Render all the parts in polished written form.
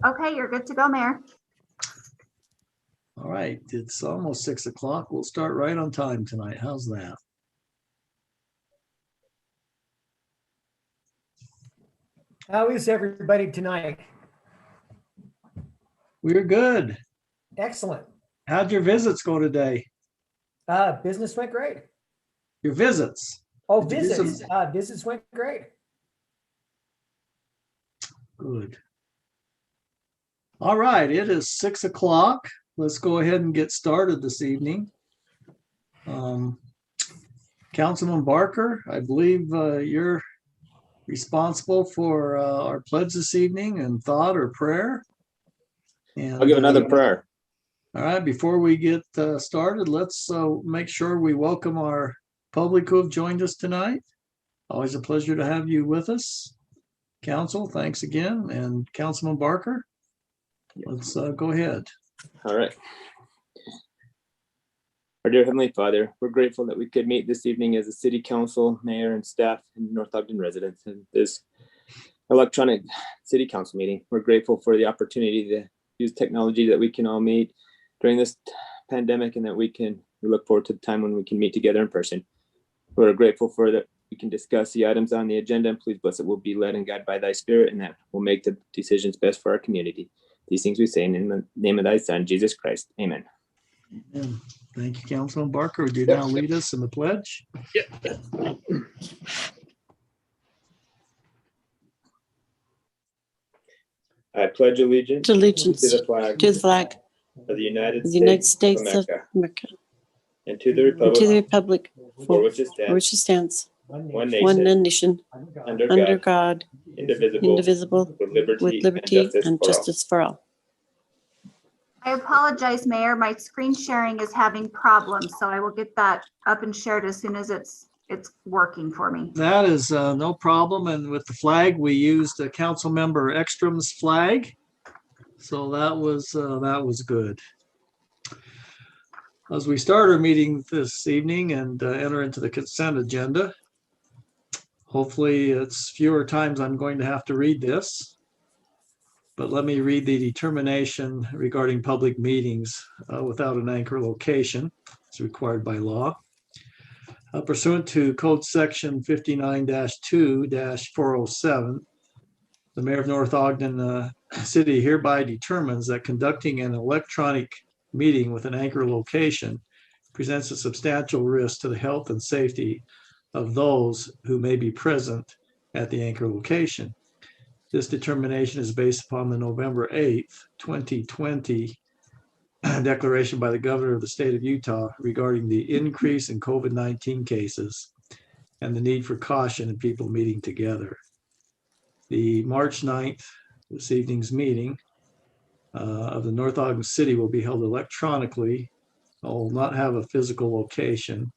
Okay, you're good to go, Mayor. All right, it's almost 6 o'clock. We'll start right on time tonight. How's that? How is everybody tonight? We're good. Excellent. How'd your visits go today? Business went great. Your visits? Oh, Did you do visits. some- Visits went great. Good. All right, it is 6 o'clock. Let's go ahead and get started this evening. Councilman Barker, I believe you're responsible for our pledge this evening and thought or prayer. And, I'll give another prayer. All right, before we get started, let's make sure we welcome our public who have joined us tonight. Always a pleasure to have you with us. Council, thanks again. And Councilman Barker, let's go ahead. All right. Our dear Heavenly Father, we're grateful that we could meet this evening as a city council, mayor, and staff, and North Ogden residents in this electronic city council meeting. We're grateful for the opportunity to use technology that we can all meet during this pandemic, and that we look forward to the time when we can meet together in person. We're grateful for that we can discuss the items on the agenda, and please bless it. We'll be led and guided by thy spirit, and that we'll make the decisions best for our community. These things we say in the name of thy son, Jesus Christ. Amen. Amen. Thank you, Councilman Barker. Would you now lead us in the pledge? I pledge allegiance To allegiance to the flag to the flag of the United of the United States States of of America, America, and to the and to the republic republic for which it for which it stands, one one nation, nation, under under God, God, indivisible, with liberty and justice for all. I apologize, Mayor. My screen sharing is having problems, so I will get that up and shared as soon as it's working for me. That is no problem. And with the flag, we used a council member Ekstrom's flag. So that was good. As we start our meeting this evening and enter into the consent agenda, hopefully it's fewer times I'm going to have to read this. But let me read the determination regarding public meetings without an anchor location as required by law. Pursuant to Code Section 59-2-407, the Mayor of North Ogden City hereby determines that conducting an electronic meeting with an anchor location presents a substantial risk to the health and safety of those who may be present at the anchor location. This determination is based upon the November 8th, 2020 declaration by the governor of the state of Utah regarding the increase in COVID-19 cases and the need for caution in people meeting together. The March 9th, this evening's meeting of the North Ogden City will be held electronically. It will not have a physical location.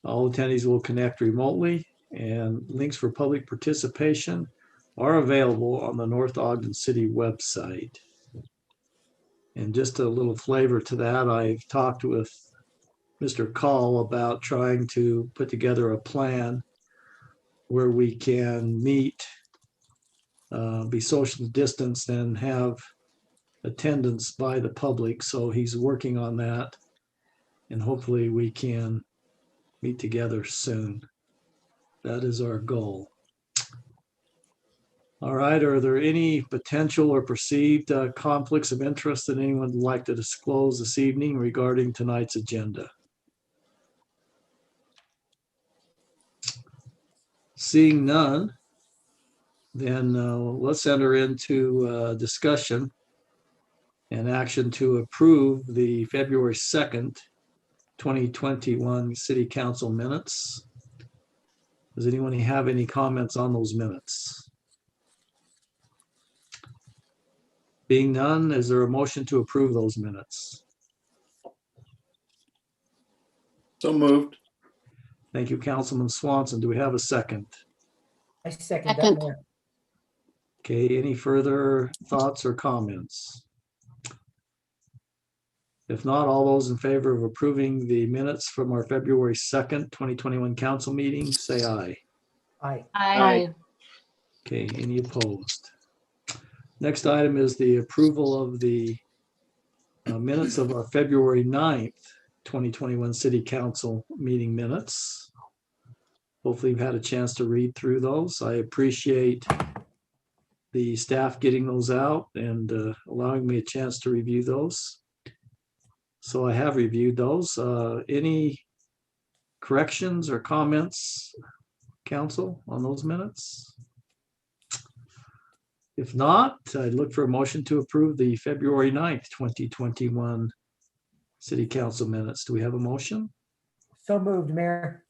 All attendees will connect remotely, and links for public participation are available on the North Ogden City website. And just a little flavor to that, I've talked with Mr. Call about trying to put together a plan where we can meet, be social distanced, and have attendance by the public. So he's working on that, and hopefully we can meet together soon. That is our goal. All right, are there any potential or perceived conflicts of interest that anyone would like to disclose this evening regarding tonight's agenda? Seeing none, then let's enter into discussion and action to approve the February 2nd, 2021 City Council minutes. Does anyone have any comments on those minutes? Being none, is there a motion to approve those minutes? So moved. Thank you, Councilman Swanson. Do we have a second? I second that. Second. Mayor. Okay, any further thoughts or comments? If not, all those in favor of approving the minutes from our February 2nd, 2021 council meeting, say aye. Aye. Aye. Okay, any opposed? Next item is the approval of the minutes of our February 9th, 2021 City Council meeting minutes. Hopefully you've had a chance to read through those. I appreciate the staff getting those out and allowing me a chance to review those. So I have reviewed those. Any corrections or comments, council, on those minutes? If not, I'd look for a motion to approve the February 9th, 2021 City Council minutes. Do we have a motion? So moved, Mayor.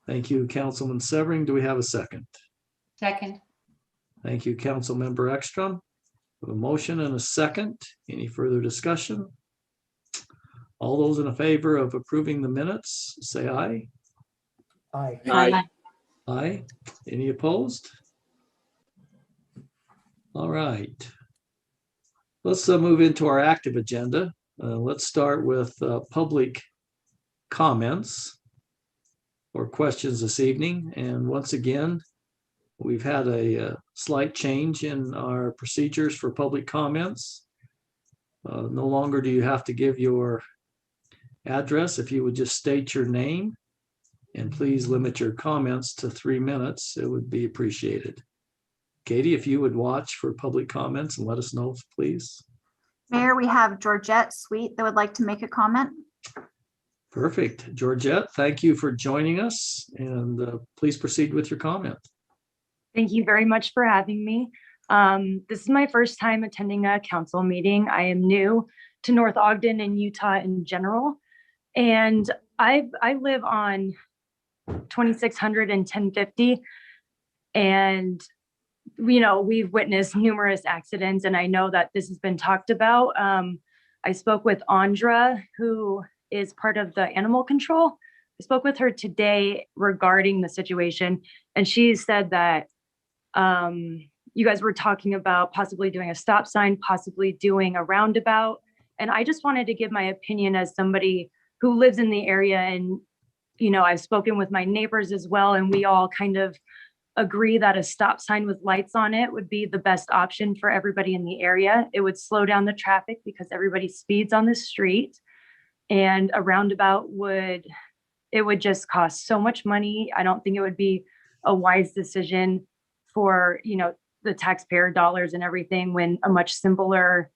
Thank you, Councilman Severing. Do we have a second? Second. Thank you, Councilmember Ekstrom. We have a motion and a second. Any further discussion? All those in favor of approving the minutes, say aye. Aye. Aye. Aye. Any opposed? All right. Let's move into our active agenda. Let's start with public comments or questions this evening. And once again, we've had a slight change in our procedures for public comments. No longer do you have to give your address. If you would just state your name and please limit your comments to 3 minutes, it would be appreciated. Katie, if you would watch for public comments and let us know, please. Mayor, we have Georgette Sweet that would like to make a comment. Perfect. Georgette, thank you for joining us, and please proceed with your comment. Thank you very much for having me. This is my first time attending a council meeting. I am new to North Ogden and Utah in general, and I live on 2600 and 1050, and we've witnessed numerous accidents, and I know that this has been talked about. I spoke with Andra, who is part of the animal control. I spoke with her today regarding the situation, and she said that you guys were talking about possibly doing a stop sign, possibly doing a roundabout. And I just wanted to give my opinion as somebody who lives in the area. And, I've spoken with my neighbors as well, and we all kind of agree that a stop sign with lights on it would be the best option for everybody in the area. It would slow down the traffic because everybody speeds on the street, and a roundabout would just cost so much money. I don't think it would be a wise decision for, the taxpayer dollars and everything, when a much simpler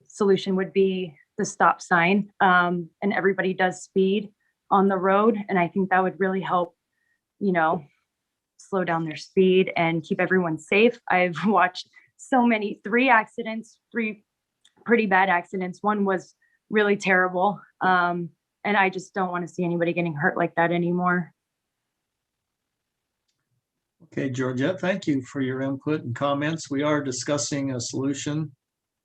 solution would be the stop sign. And everybody does speed on the road. And I think that would really help, slow down their speed and keep everyone safe. I've watched three pretty bad accidents. One was really terrible. And I just don't want to see anybody getting hurt like that anymore. Okay, Georgette, thank you for your input and comments. We are discussing a solution,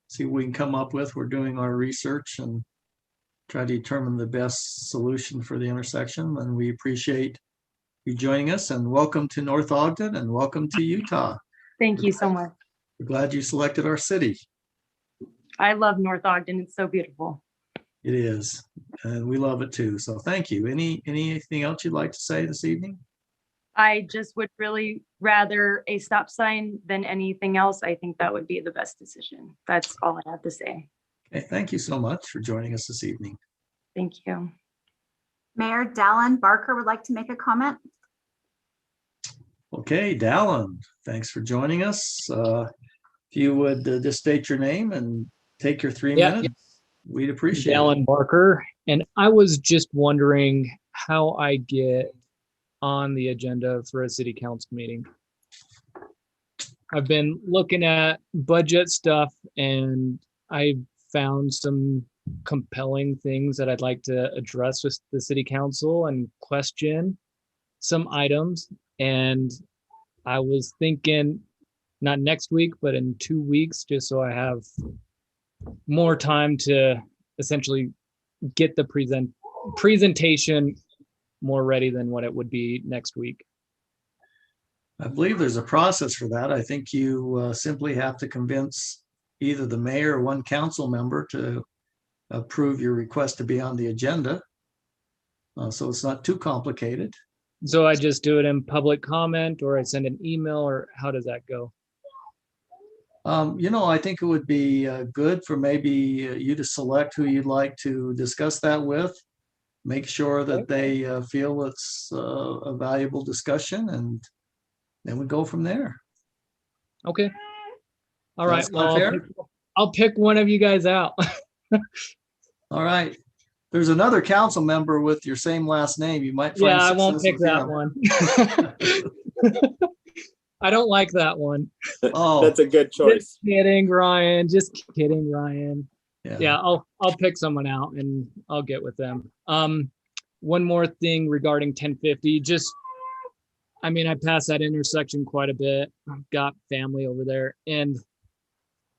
see what we can come up with. We're doing our research and try to determine the best solution for the intersection. And we appreciate you joining us, and welcome to North Ogden and welcome to Utah. Thank you so much. We're glad you selected our city. I love North Ogden. It's so beautiful. It is, and we love it too. So thank you. Anything else you'd like to say this evening? I just would really rather a stop sign than anything else. I think that would be the best decision. That's all I have to say. Okay, thank you so much for joining us this evening. Thank you. Mayor Dallin Barker would like to make a comment. Okay, Dallin, thanks for joining us. If you would just state your name and take your 3 minutes, we'd appreciate it. Alan Barker, and I was just wondering how I get on the agenda for a city council meeting. I've been looking at budget stuff, and I found some compelling things that I'd like to address with the city council and question some items. And I was thinking not next week, but in 2 weeks, just so I have more time to essentially get the presentation more ready than what it would be next week. I believe there's a process for that. I think you simply have to convince either the mayor or one council member to approve your request to be on the agenda. So it's not too complicated. So I just do it in public comment, or I send an email, or how does that go? I think it would be good for maybe you to select who you'd like to discuss that with. Make sure that they feel it's a valuable discussion, and then we go from there. Okay. All Does right. that sound Well, fair? I'll pick one of you guys out. All right. There's another council member with your same last name. You might find Yeah, I won't success pick with that him. one. I don't like that one. Oh. That's a good choice. Just kidding, Ryan. Just kidding, Ryan. Yeah. Yeah, I'll pick someone out and I'll get with them. One more thing regarding 1050. I pass that intersection quite a bit. I've got family over there, and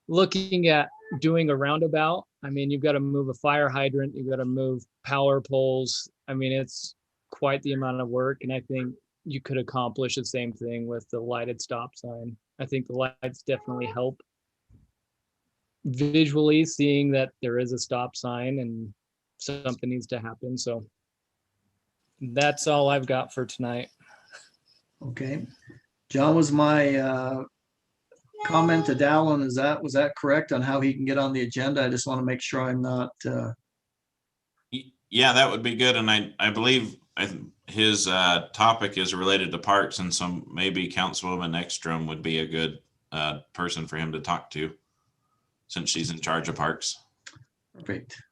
looking at doing a roundabout. You've got to move a fire hydrant. You've got to move power poles. It's quite the amount of work, and I think you could accomplish the same thing with the lighted stop sign. I think the lights definitely help visually seeing that there is a stop sign and something needs to happen. So that's all I've got for tonight. Okay. John, was my comment to Dallin, was that correct on how he can get on the agenda? I just want to make sure I'm not. Yeah, that would be good. And I believe his topic is related to parks, and so maybe Councilwoman Ekstrom would be a good person for him to talk to, since she's in charge of parks. Perfect.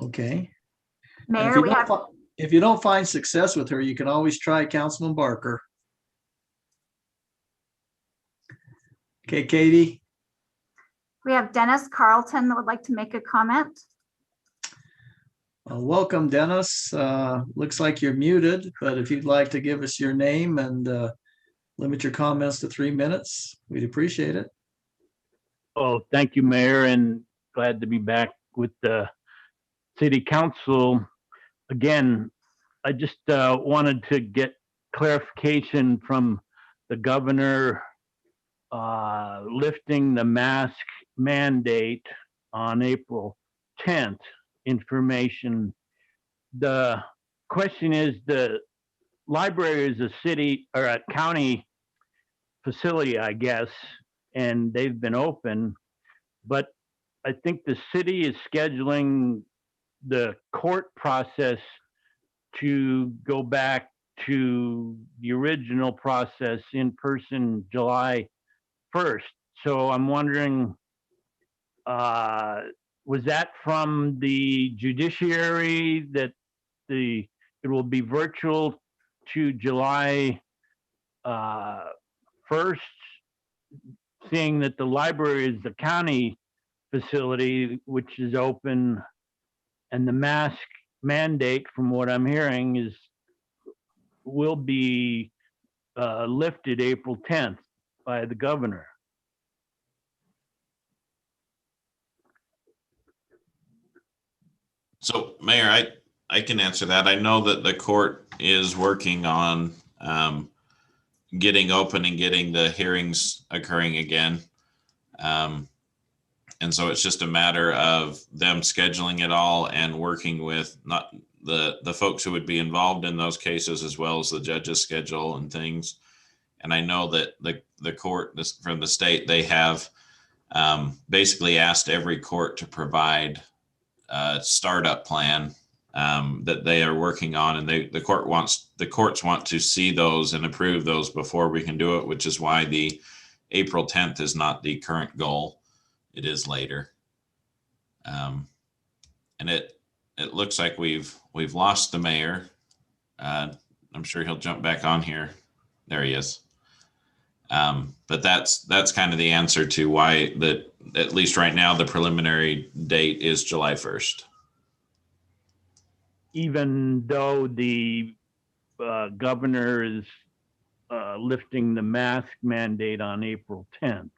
Okay. And Mayor, if you don't find success with her, you can always try Councilman Barker. Okay, Katie. we have Dennis Carlton that would like to make a comment. Welcome, Dennis. Looks like you're muted, but if you'd like to give us your name and limit your comments to 3 minutes, we'd appreciate it. Oh, thank you, Mayor, and glad to be back with the City Council. Again, I just wanted to get clarification from the governor lifting the mask mandate on April 10th information. The question is, the library is a city or a county facility, I guess, and they've been open, but I think the city is scheduling the court process to go back to the original process in person July 1st. So I'm wondering, was that from the judiciary that it will be virtual to July 1st, seeing that the library is the county facility, which is open, and the mask mandate, from what I'm hearing, will be lifted April 10th by the governor. So, Mayor, I can answer that. I know that the court is working on getting open and getting the hearings occurring again. And so it's just a matter of them scheduling it all and working with not the folks who would be involved in those cases, as well as the judge's schedule and things. And I know that the court from the state, they have basically asked every court to provide a startup plan that they are working on, and the courts want to see those and approve those before we can do it, which is why the April 10th is not the current goal. It is later. And it looks like we've lost the mayor. I'm sure he'll jump back on here. There he is. But that's kind of the answer to why that, at least right now, the preliminary date is July 1st. Even though the governor is lifting the mask mandate on April 10th.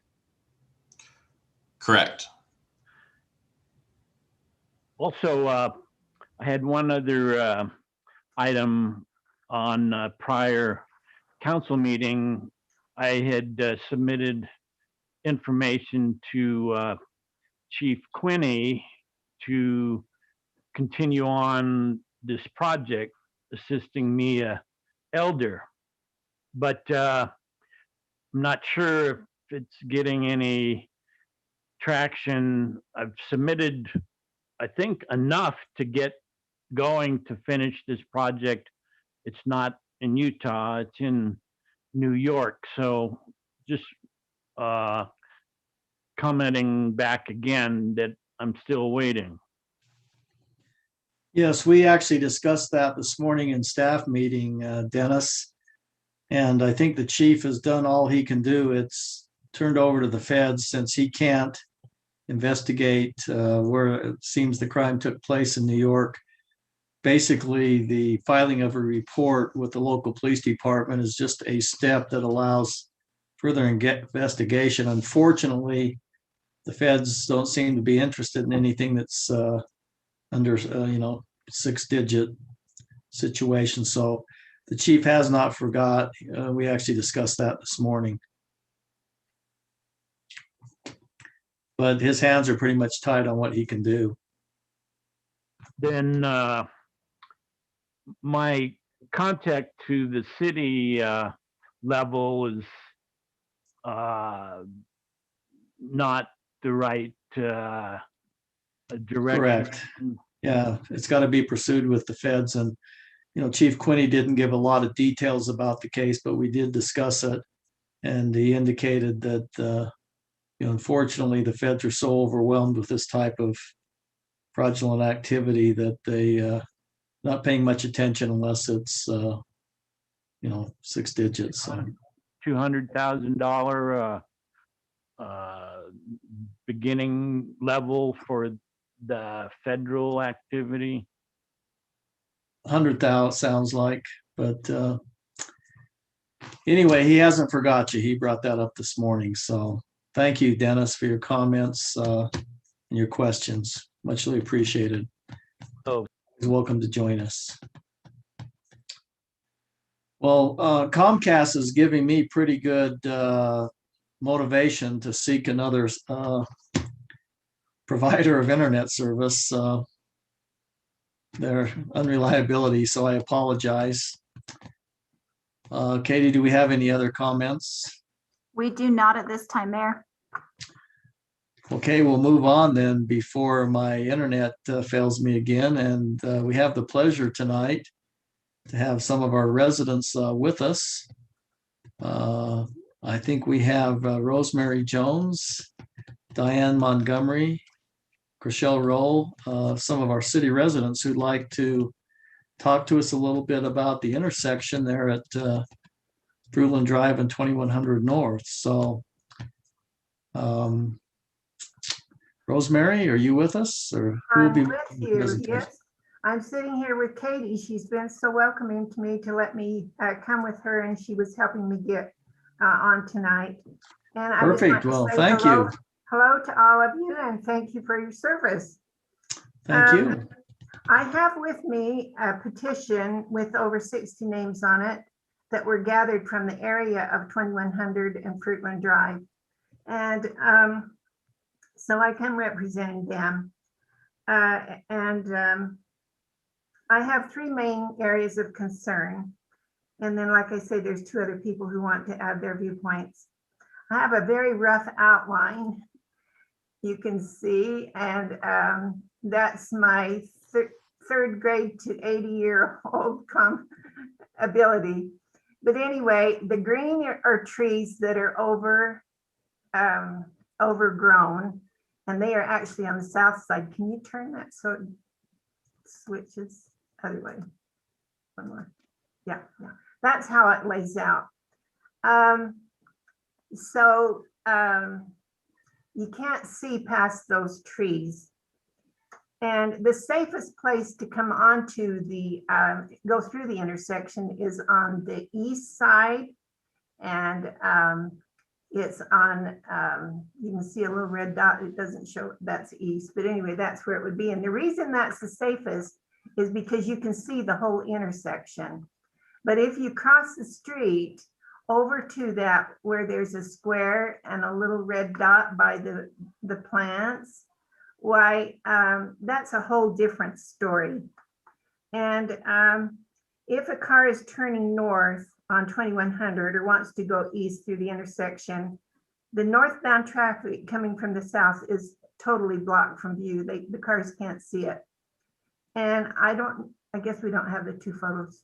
Correct. Also, I had one other item on a prior council meeting. I had submitted information to Chief Quinney to continue on this project, assisting Mia Elder. But I'm not sure if it's getting any traction. I've submitted, I think, enough to get going to finish this project. It's not in Utah, it's in New York. So just commenting back again that I'm still waiting. Yes, we actually discussed that this morning in staff meeting, Dennis. And I think the chief has done all he can do. It's turned over to the feds since he can't investigate where it seems the crime took place in New York. Basically, the filing of a report with the local police department is just a step that allows further investigation. Unfortunately, the feds don't seem to be interested in anything that's under, 6-digit situation. So the chief has not forgot. We actually discussed that this morning. But his hands are pretty much tied on what he can do. Then my contact to the city level is not the right direction. Correct. Yeah, it's got to be pursued with the feds. And, Chief Quinney didn't give a lot of details about the case, but we did discuss it. And he indicated that, unfortunately, the feds are so overwhelmed with this type of fraudulent activity that they not paying much attention unless it's, 6 digits. So. $200,000 beginning level for the federal activity. 100,000 sounds like, but anyway, he hasn't forgot you. He brought that up this morning. So thank you, Dennis, for your comments and your questions. Muchly appreciated. Oh, he's welcome to join us. Well, Comcast is giving me pretty good motivation to seek another provider of internet service. Their unreliability, so I apologize. Katie, do we have any other comments? We do not at this time, Mayor. Okay, we'll move on then before my internet fails me again. And we have the pleasure tonight to have some of our residents with us. I think we have Rosemary Jones, Diane Montgomery, Chriselle Roll, some of our city residents who'd like to talk to us a little bit about the intersection there at Fruitland Drive and 2100 North. So, Rosemary, are you with us, or who will I'm be with making the you, presentation? yes. I'm sitting here with Katie. She's been so welcoming to me to let me come with her, and she was helping me get on tonight. And I just Perfect. want to Well, say thank hello, you. hello to all of you, and thank you for your service. Thank you. I have with me a petition with over 60 names on it that were gathered from the area of 2100 and Fruitland Drive. And so I can represent them. I have 3 main areas of concern. And then, like I say, there's 2 other people who want to add their viewpoints. I have a very rough outline you can see, and that's my third grade to 80-year-old ability. But anyway, the green are trees that are overgrown, and they are actually on the south side. Can you turn that so it switches other way? One more. Yeah. That's how it lays out. You can't see past those trees. And the safest place to come onto the, go through the intersection is on the east side. And it's on, you can see a little red dot. It doesn't show that's east, but anyway, that's where it would be. And the reason that's the safest is because you can see the whole intersection. But if you cross the street over to that where there's a square and a little red dot by the plants, why, that's a whole different story. And if a car is turning north on 2100 or wants to go east through the intersection, The northbound traffic coming from the south is totally blocked from view. The cars can't see it. And I guess we don't have the two photos.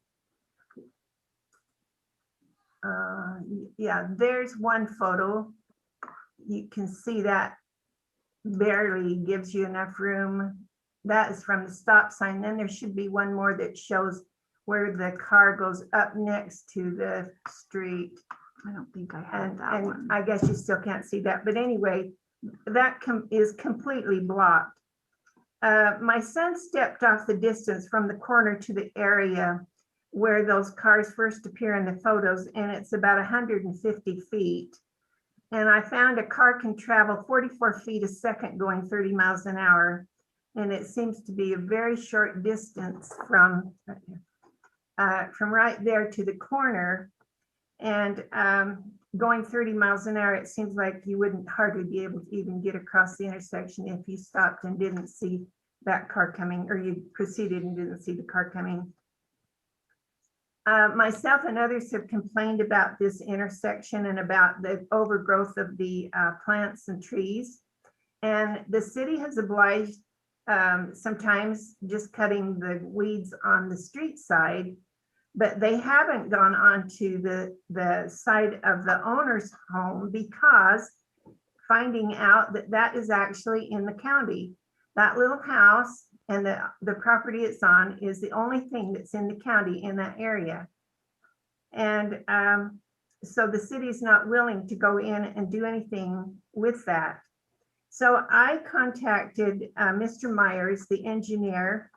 Yeah, there's one photo. You can see that barely gives you enough room. That is from the stop sign. Then there should be one more that shows where the car goes up next to the street. I don't think I had that And one. I guess you still can't see that. But anyway, that is completely blocked. My son stepped off the distance from the corner to the area where those cars first appear in the photos, and it's about 150 feet. And I found a car can travel 44 feet a second going 30 miles an hour. And it seems to be a very short distance from right there to the corner. And going 30 miles an hour, it seems like you wouldn't hardly be able to even get across the intersection if you stopped and didn't see that car coming, or you proceeded and didn't see the car coming. Myself and others have complained about this intersection and about the overgrowth of the plants and trees. And the city has obliged sometimes just cutting the weeds on the street side, but they haven't gone on to the side of the owner's home, because finding out that that is actually in the county. That little house and the property it's on is the only thing that's in the county in that area. And so the city is not willing to go in and do anything with that. So I contacted Mr. Myers, the engineer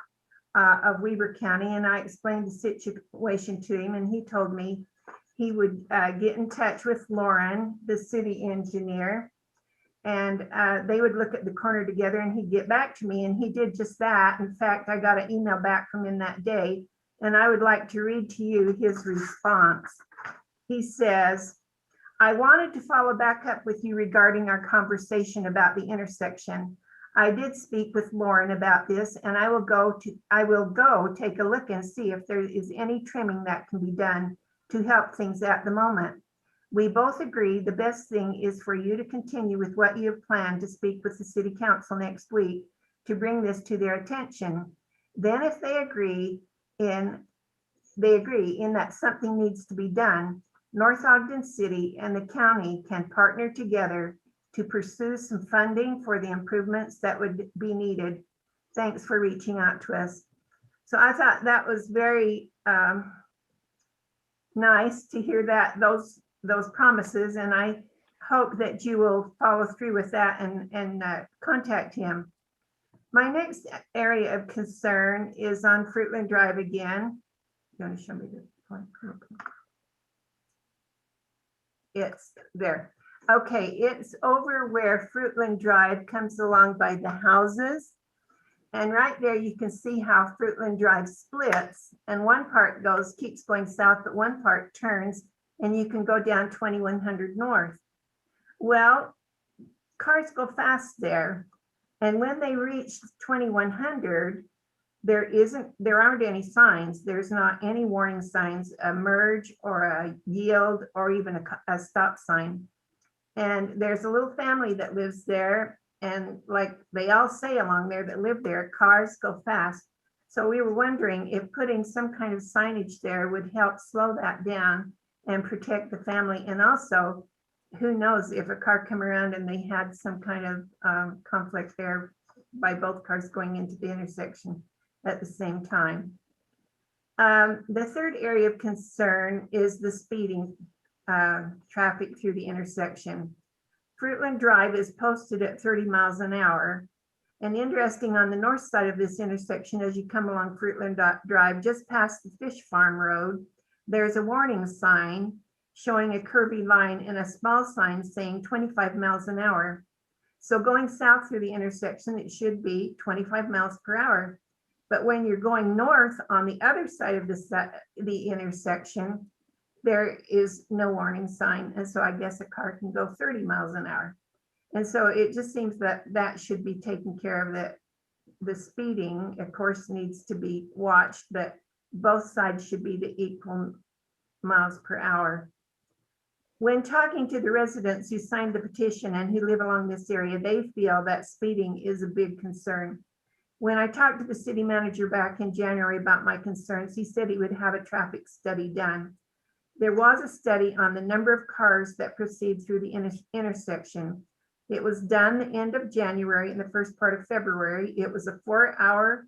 of Weber County, and I explained the situation to him, and he told me he would get in touch with Lauren, the city engineer, and they would look at the corner together, and he'd get back to me, and he did just that. In fact, I got an email back from him that day, and I would like to read to you his response. He says, I wanted to follow back up with you regarding our conversation about the intersection. I did speak with Lauren about this, and I will go take a look and see if there is any trimming that can be done to help things at the moment. We both agree the best thing is for you to continue with what you have planned to speak with the city council next week to bring this to their attention. Then if they agree in that something needs to be done, North Ogden City and the county can partner together to pursue some funding for the improvements that would be needed. Thanks for reaching out to us. So I thought that was very nice to hear that, those promises, and I hope that you will follow through with that and contact him. My next area of concern is on Fruitland Drive again. You want to show me the point? It's there. Okay, it's over where Fruitland Drive comes along by the houses. And right there, you can see how Fruitland Drive splits, and one part keeps going south, but one part turns, and you can go down 2100 north. Well, cars go fast there. And when they reach 2100, there aren't any signs. There's not any warning signs, a merge or a yield or even a stop sign. And there's a little family that lives there, and like they all say along there that live there, cars go fast. So we were wondering if putting some kind of signage there would help slow that down and protect the family. And also, who knows if a car come around and they had some kind of conflict there by both cars going into the intersection at the same time. The third area of concern is the speeding traffic through the intersection. Fruitland Drive is posted at 30 miles an hour. And interesting, on the north side of this intersection, as you come along Fruitland Drive, just past the fish farm road, there's a warning sign showing a curvy line and a small sign saying 25 miles an hour. So going south through the intersection, it should be 25 miles per hour. But when you're going north on the other side of the intersection, there is no warning sign. And so I guess a car can go 30 miles an hour. And so it just seems that that should be taken care of, that the speeding, of course, needs to be watched, but both sides should be the equal miles per hour. When talking to the residents who signed the petition and who live along this area, they feel that speeding is a big concern. When I talked to the city manager back in January about my concerns, he said he would have a traffic study done. There was a study on the number of cars that proceed through the intersection. It was done the end of January and the first part of February. It was a 4-hour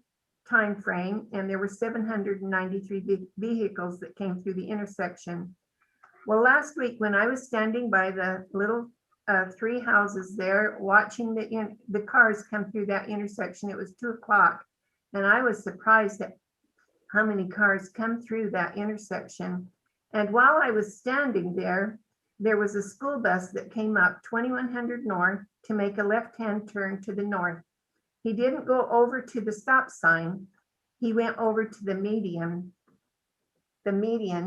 time frame, and there were 793 vehicles that came through the intersection. Well, last week when I was standing by the little 3 houses there, watching the cars come through that intersection, it was 2 o'clock, and I was surprised at how many cars come through that intersection. And while I was standing there, there was a school bus that came up 2100 North to make a left-hand turn to the north. He didn't go over to the stop sign. He went over to the median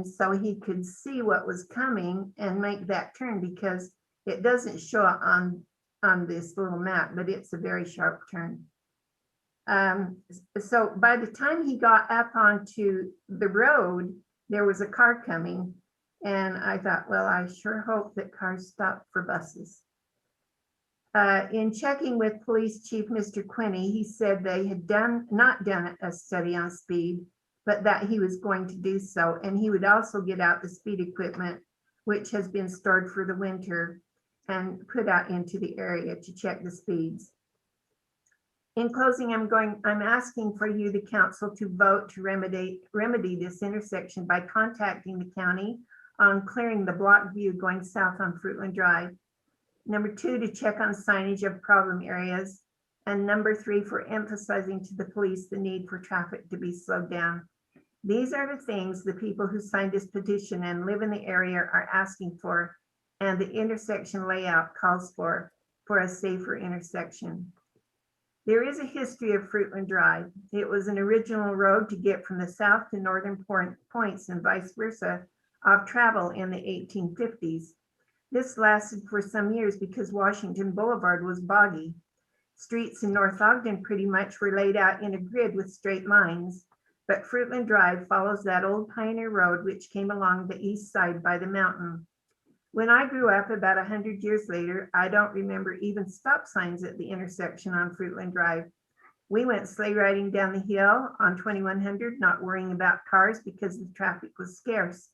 so he could see what was coming and make that turn, because it doesn't show it on this little map, but it's a very sharp turn. So by the time he got up onto the road, there was a car coming, and I thought, well, I sure hope that cars stop for buses. In checking with Police Chief Mr. Quinney, he said they had not done a study on speed, but that he was going to do so, and he would also get out the speed equipment, which has been stored for the winter, and put out into the area to check the speeds. In closing, I'm asking for you, the council, to vote to remedy this intersection by contacting the county on clearing the block view going south on Fruitland Drive. Number 2, to check on signage of problem areas. And number 3, for emphasizing to the police the need for traffic to be slowed down. These are the things the people who signed this petition and live in the area are asking for, and the intersection layout calls for a safer intersection. There is a history of Fruitland Drive. It was an original road to get from the south to northern points and vice versa of travel in the 1850s. This lasted for some years because Washington Boulevard was boggy. Streets in North Ogden pretty much were laid out in a grid with straight lines, but Fruitland Drive follows that old pioneer road which came along the east side by the mountain. When I grew up about 100 years later, I don't remember even stop signs at the intersection on Fruitland Drive. We went sleigh riding down the hill on 2100, not worrying about cars because the traffic was scarce.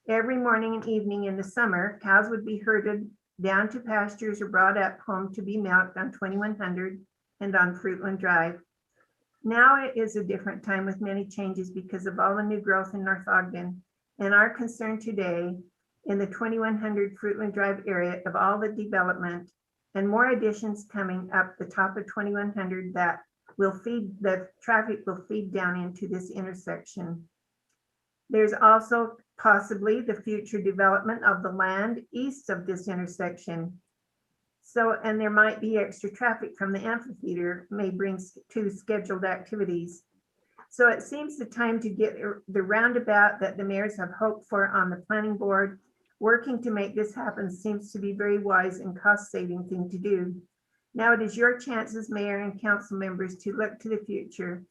Every morning and evening in the summer, cows would be herded down to pastures or brought up home to be milked on 2100 and on Fruitland Drive. Now it is a different time with many changes because of all the new growth in North Ogden, and our concern today in the 2100 Fruitland Drive area of all the development and more additions coming up the top of 2100 that will feed, the traffic will feed down into this intersection. There's also possibly the future development of the land east of this intersection. So, and there might be extra traffic from the amphitheater may bring to scheduled activities. So it seems the time to get the roundabout that the mayors have hoped for on the planning board. Working to make this happen seems to be very wise and cost-saving thing to do. Now it is your chance as mayor and council members to look to the future,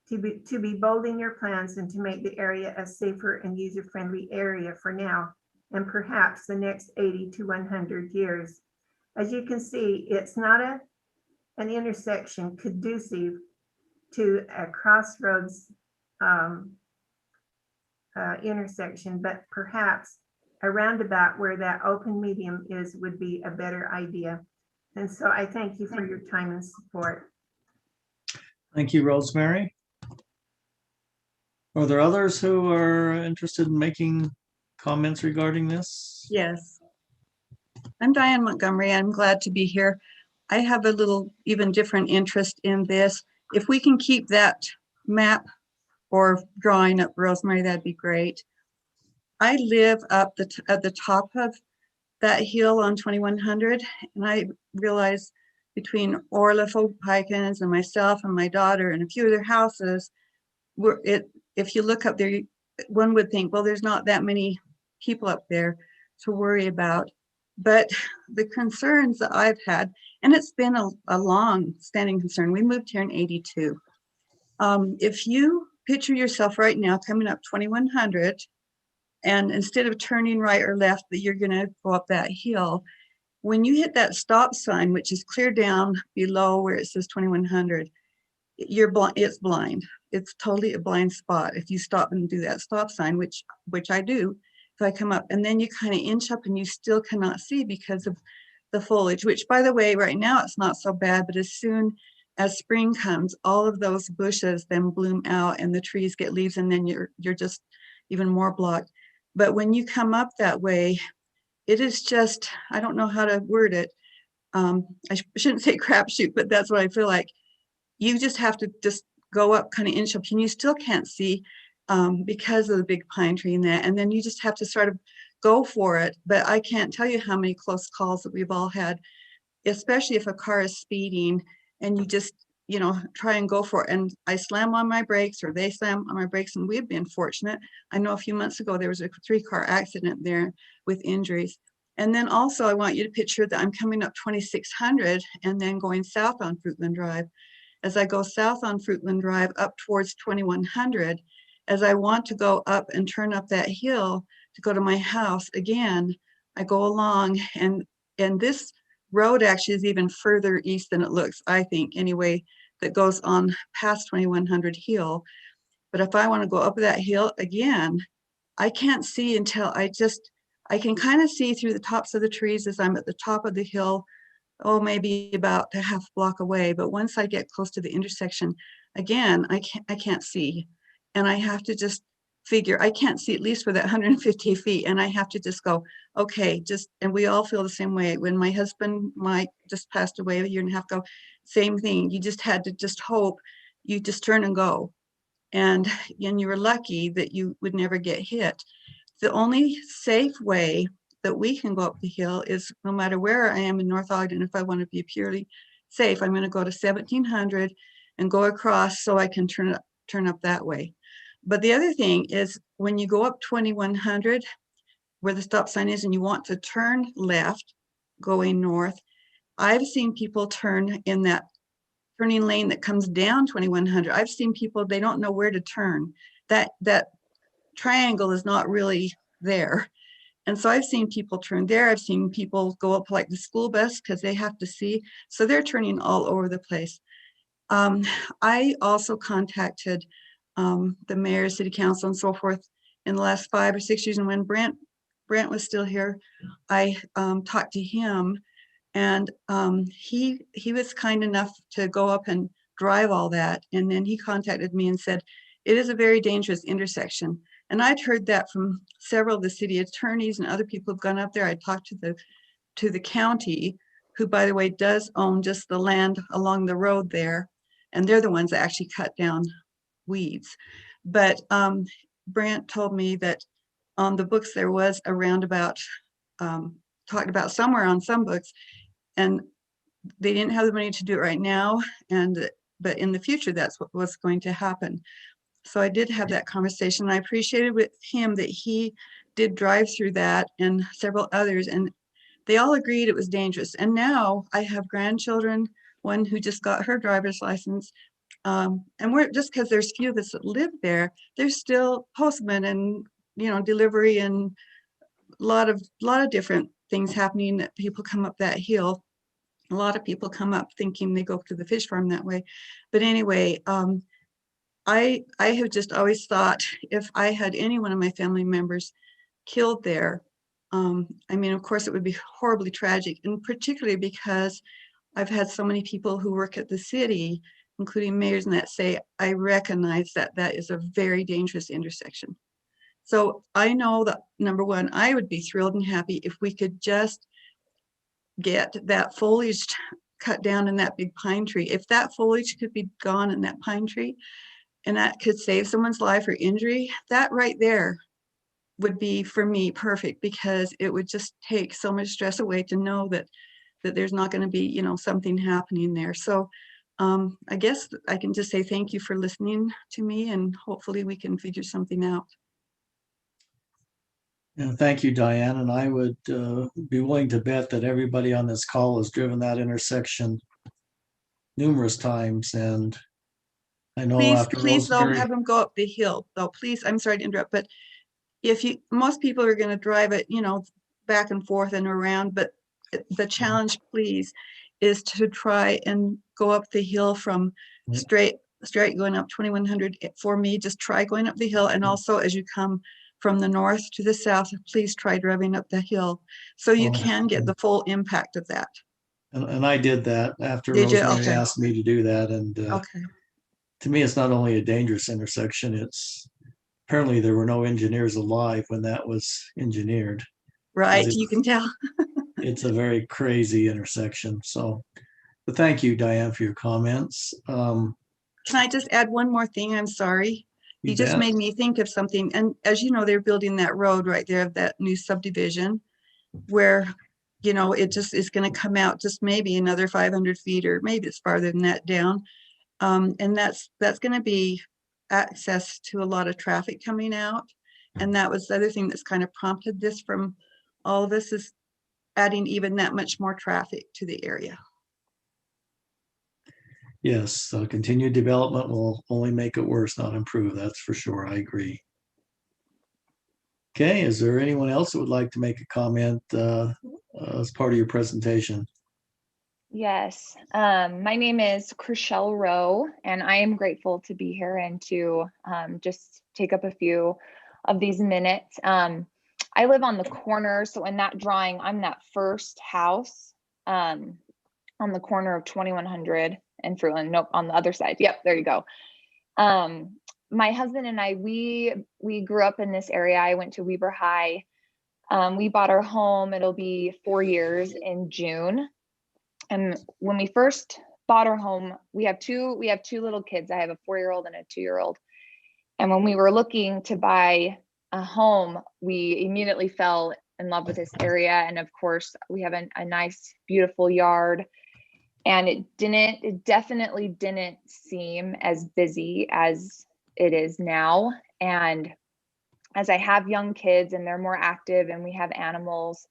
to be bold in your plans and to make the area a safer and user-friendly area for now, and perhaps the next 80 to 100 years. As you can see, it's not an intersection conducive to a crossroads intersection, but perhaps a roundabout where that open medium is would be a better idea. And so I thank you for your time and support. Thank you, Rosemary. Are there others who are interested in making comments regarding this? Yes. I'm Diane Montgomery. I'm glad to be here. I have a little even different interest in this. If we can keep that map or drawing up, Rosemary, that'd be great. I live up at the top of that hill on 2100, and I realize between Orla Pikens and myself and my daughter and a few other houses, if you look up there, one would think, well, there's not that many people up there to worry about. But the concerns that I've had, and it's been a long standing concern, we moved here in '82. If you picture yourself right now coming up 2100, And instead of turning right or left, that you're going to go up that hill. When you hit that stop sign, which is clear down below where it says 2100, it's blind. It's totally a blind spot. If you stop and do that stop sign, which I do, if I come up, and then you kind of inch up and you still cannot see because of the foliage, which by the way, right now it's not so bad, but as soon as spring comes, all of those bushes then bloom out and the trees get leaves, and then you're just even more blocked. But when you come up that way, it is just, I don't know how to word it. I shouldn't say crapshoot, but that's what I feel like. You just have to just go up, kind of inch up, and you still can't see because of the big pine tree and that. And then you just have to sort of go for it. But I can't tell you how many close calls that we've all had, especially if a car is speeding and you just, try and go for it. And I slam on my brakes or they slam on my brakes, and we've been fortunate. I know a few months ago, there was a 3-car accident there with injuries. And then also I want you to picture that I'm coming up 2600 and then going south on Fruitland Drive. As I go south on Fruitland Drive up towards 2100, as I want to go up and turn up that hill to go to my house again, I go along, and this road actually is even further east than it looks, I think, anyway, that goes on past 2100 hill. But if I want to go up that hill again, I can't see until I can kind of see through the tops of the trees as I'm at the top of the hill, maybe about a half block away. But once I get close to the intersection, again, I can't see. And I have to just figure, I can't see at least for that 150 feet. And I have to just go, okay, and we all feel the same way. When my husband, Mike, just passed away a year and a half ago, same thing. You just had to just hope, you just turn and go. And you were lucky that you would never get hit. The only safe way that we can go up the hill is, no matter where I am in North Ogden, if I want to be purely safe, I'm going to go to 1700 and go across so I can turn up that way. But the other thing is, when you go up 2100, where the stop sign is, and you want to turn left going north, I've seen people turn in that turning lane that comes down 2100. I've seen people, they don't know where to turn. That triangle is not really there. And so I've seen people turn there. I've seen people go up like the school bus because they have to see. So they're turning all over the place. I also contacted the mayor, city council, and so forth in the last 5 or 6 years. And when Brent was still here, I talked to him, and he was kind enough to go up and drive all that. And then he contacted me and said, it is a very dangerous intersection. And I'd heard that from several of the city attorneys and other people who've gone up there. I talked to the county, who, by the way, does own just the land along the road there. And they're the ones that actually cut down weeds. But Brent told me that on the books there was a roundabout talked about somewhere on some books, and they didn't have the money to do it right now. But in the future, that's what was going to happen. So I did have that conversation. I appreciated with him that he did drive through that, and several others, and they all agreed it was dangerous. And now I have grandchildren, one who just got her driver's license. And we're just, because there's few of us that live there, there's still postmen and delivery and a lot of different things happening, that people come up that hill. A lot of people come up thinking they go to the fish farm that way. But anyway, I have just always thought, if I had any one of my family members killed there, I mean, of course, it would be horribly tragic, and particularly because I've had so many people who work at the city, including mayors, and that say, I recognize that that is a very dangerous intersection. So I know that, number one, I would be thrilled and happy if we could just get that foliage cut down in that big pine tree. If that foliage could be gone in that pine tree, and that could save someone's life or injury, that right there would be, for me, perfect, because it would just take so much stress away to know that there's not going to be, something happening there. So I guess I can just say thank you for listening to me, and hopefully we can figure something out. Yeah, thank you, Diane. And I would be willing to bet that everybody on this call has driven that intersection numerous times. And I know Please, after please don't Rosemary, have them go up the hill, though. Please, I'm sorry to interrupt, but most people are going to drive it, back and forth and around, but the challenge, please, is to try and go up the hill from straight going up 2100. For me, just try going up the hill. And also as you come from the north to the south, please try driving up the hill so you can get the full impact of that. And I did that after Did you? Rosemary Okay. asked me to do that. And Okay. to me, it's not only a dangerous intersection, it's apparently there were no engineers alive when that was engineered. Right, It's- you can tell. It's a very crazy intersection. So, but thank you, Diane, for your comments. Can I just add one more thing? I'm sorry. You just bet. made me think of something. And as you know, they're building that road right there of that new subdivision where, it just is going to come out just maybe another 500 feet, or maybe it's farther than that down. And that's going to be access to a lot of traffic coming out. And that was the other thing that's kind of prompted this from all of us, is adding even that much more traffic to the area. Yes, continued development will only make it worse, not improve. That's for sure. I agree. Okay, is there anyone else that would like to make a comment as part of your presentation? Yes, my name is Chriselle Rowe, and I am grateful to be here and to just take up a few of these minutes. I live on the corner, so in that drawing, I'm that first house on the corner of 2100 and Fruitland. Nope, on the other side. Yep, there you go. My husband and I, we grew up in this area. I went to Weber High. We bought our home. It'll be 4 years in June. And when we first bought our home, we have two little kids. I have a 4-year-old and a 2-year-old. And when we were looking to buy a home, we immediately fell in love with this area. And of course, we have a nice, beautiful yard. And it definitely didn't seem as busy as it is now. And as I have young kids and they're more active and we have animals,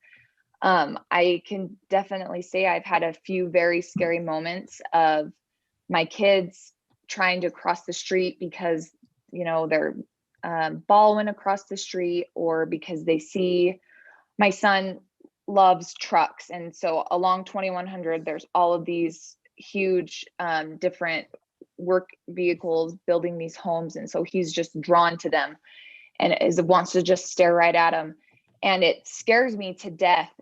I can definitely say I've had a few very scary moments of my kids trying to cross the street because, their ball went across the street, or because they see my son loves trucks. And so along 2100, there's all of these huge different work vehicles building these homes. And so he's just drawn to them and wants to just stare right at them. And it scares me to death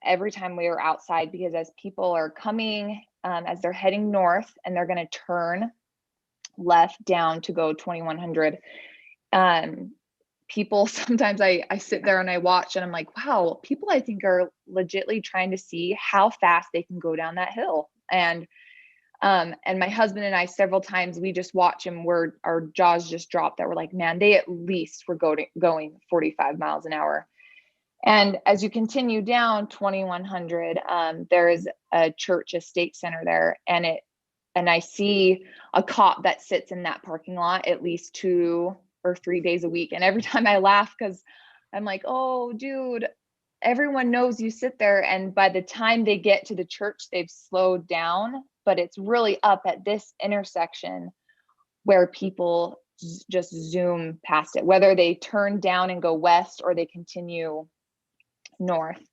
every time we are outside, because as people are coming, as they're heading north and they're going to turn left down to go 2100, people, sometimes I sit there and I watch and I'm like, wow, people I think are legitly trying to see how fast they can go down that hill. And my husband and I, several times, we just watch and our jaws just drop, that we're like, man, they at least were going 45 miles an hour. And as you continue down 2100, there is a church estate center there, and I see a cop that sits in that parking lot at least 2 or 3 days a week. And every time I laugh, because I'm like, oh, dude, everyone knows you sit there. And by the time they get to the church, they've slowed down. But it's really up at this intersection where people just zoom past it, whether they turn down and go west or they continue north.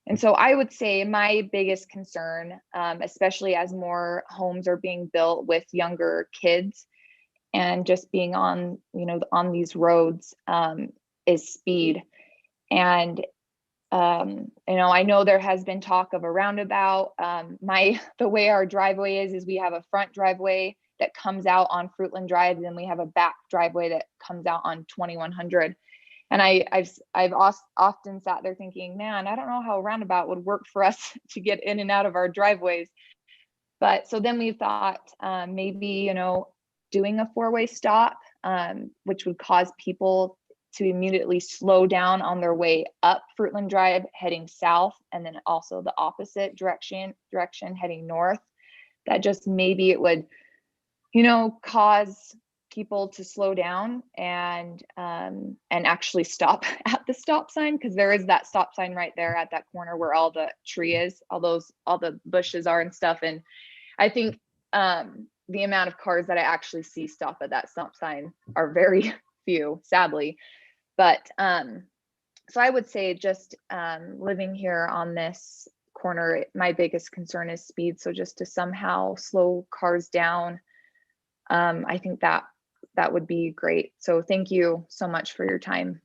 And so I would say my biggest concern, especially as more homes are being built with younger kids and just being on these roads, is speed. And I know there has been talk of a roundabout. The way our driveway is we have a front driveway that comes out on Fruitland Drive, and then we have a back driveway that comes out on 2100. And I've often sat there thinking, man, I don't know how a roundabout would work for us to get in and out of our driveways. But so then we thought maybe, doing a 4-way stop, which would cause people to immediately slow down on their way up Fruitland Drive heading south, and then also the opposite direction heading north. That just maybe it would, cause people to slow down and actually stop at the stop sign, because there is that stop sign right there at that corner where all the tree is, all the bushes are and stuff. And I think the amount of cars that I actually see stop at that stop sign are very few, sadly. But so I would say just living here on this corner, my biggest concern is speed. So just to somehow slow cars down, I think that would be great. So thank you so much for your time.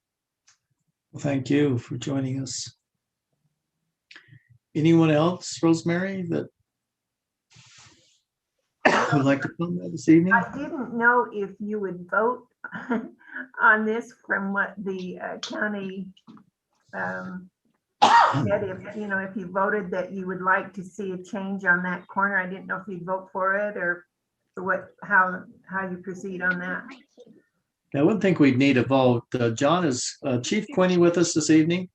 Well, thank you for joining us. Anyone else, Rosemary, that would like to comment this evening? I didn't know if you would vote on this from what the county said. If if you voted that you would like to see a change on that corner, I didn't know if you'd vote for it or how you proceed on that. I wouldn't think we'd need a vote. John, is Chief Quinney with us this evening?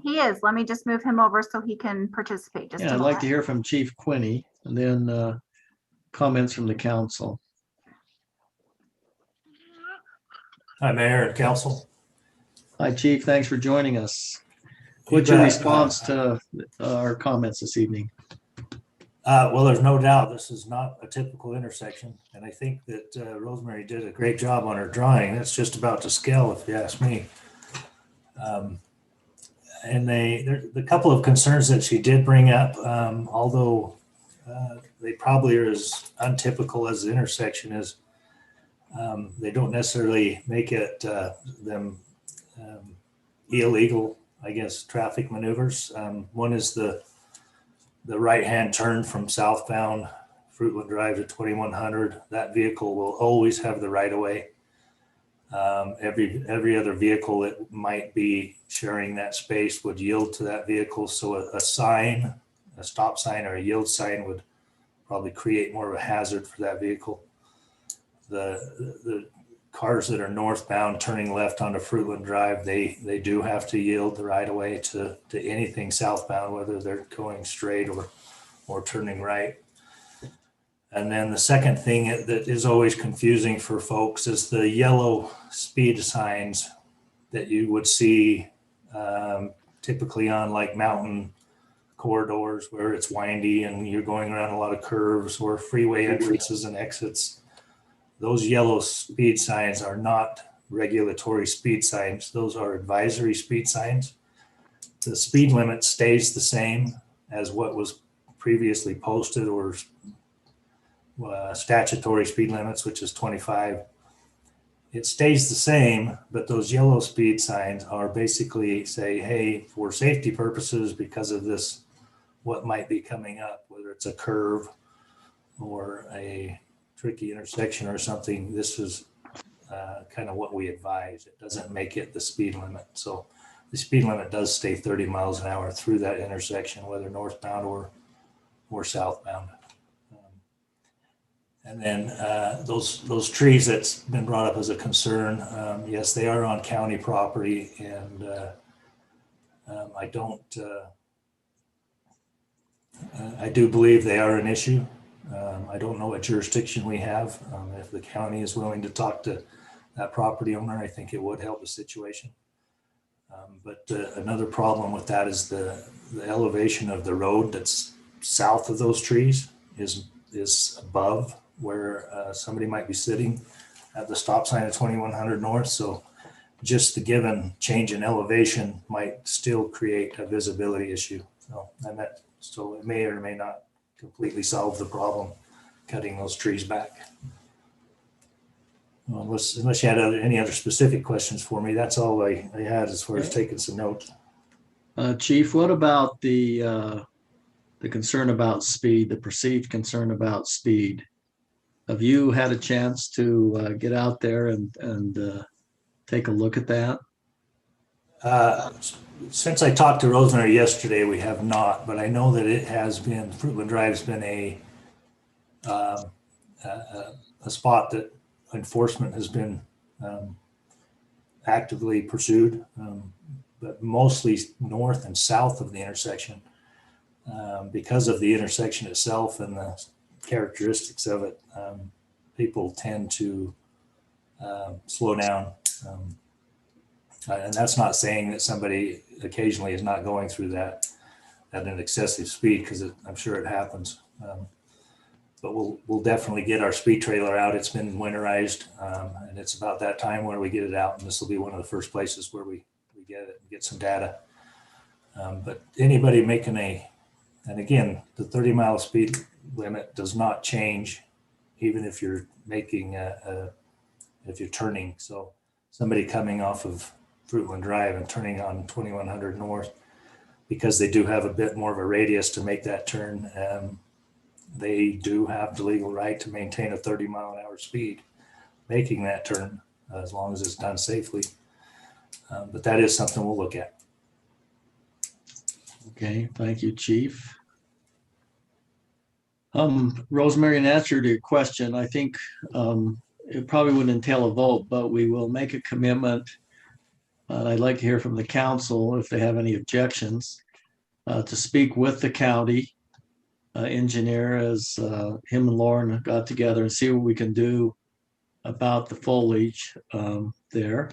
He is. Let me just move him over so he can participate. Just Yeah, a I'd like to moment. hear from Chief Quinney and then comments from the council. Hi, Mayor and Council. Hi, Chief. Thanks for joining us. You What's your bet. response to our comments this evening? Well, there's no doubt this is not a typical intersection, and I think that Rosemary did a great job on her drawing. That's just about to scale, if you ask me. And the couple of concerns that she did bring up, although they probably are as untypical as the intersection is, they don't necessarily make it them illegal, I guess, traffic maneuvers. One is the right-hand turn from southbound Fruitland Drive to 2100. That vehicle will always have the right-of-way. Every other vehicle that might be sharing that space would yield to that vehicle. So a sign, a stop sign or a yield sign would probably create more of a hazard for that vehicle. The cars that are northbound turning left onto Fruitland Drive, they do have to yield the right of way to anything southbound, whether they're going straight or turning right. And then the second thing that is always confusing for folks is the yellow speed signs that you would see typically on like mountain corridors where it's windy and you're going around a lot of curves or freeway entrances and exits. Those yellow speed signs are not regulatory speed signs. Those are advisory speed signs. The speed limit stays the same as what was previously posted or statutory speed limits, which is 25. It stays the same, but those yellow speed signs are basically say, hey, for safety purposes, because of this, what might be coming up, whether it's a curve or a tricky intersection or something, this is kind of what we advise. It doesn't make it the speed limit. So the speed limit does stay 30 miles an hour through that intersection, whether northbound or southbound. And then those trees that's been brought up as a concern, yes, they are on county property, and I do believe they are an issue. I don't know what jurisdiction we have. If the county is willing to talk to that property owner, I think it would help the situation. But another problem with that is the elevation of the road that's south of those trees is above where somebody might be sitting at the stop sign at 2100 North. So just the given change in elevation might still create a visibility issue. So it may or may not completely solve the problem, cutting those trees back. Well, unless you had any other specific questions for me, that's all I had as far as taking some notes. Chief, what about the concern about speed, the perceived concern about speed? Have you had a chance to get out there and take a look at that? Since I talked to Rosemary yesterday, we have not, but I know that it has been, Fruitland Drive's been a spot that enforcement has been actively pursued, but mostly north and south of the intersection because of the intersection itself and the characteristics of it. People tend to slow down. And that's not saying that somebody occasionally is not going through that at an excessive speed, because I'm sure it happens. But we'll definitely get our speed trailer out. It's been winterized, and it's about that time where we get it out. And this will be one of the first places where we get it and get some data. But anybody making and again, the 30-mile speed limit does not change, even if you're making if you're turning. So somebody coming off of Fruitland Drive and turning on 2100 North, because they do have a bit more of a radius to make that turn, they do have the legal right to maintain a 30-mile-an-hour speed making that turn, as long as it's done safely. But that is something we'll look at. Okay, thank you, Chief. Rosemary, in answer to your question, I think it probably wouldn't entail a vote, but we will make a commitment. I'd like to hear from the council if they have any objections, to speak with the county engineer as him and Lauren got together and see what we can do about the foliage there.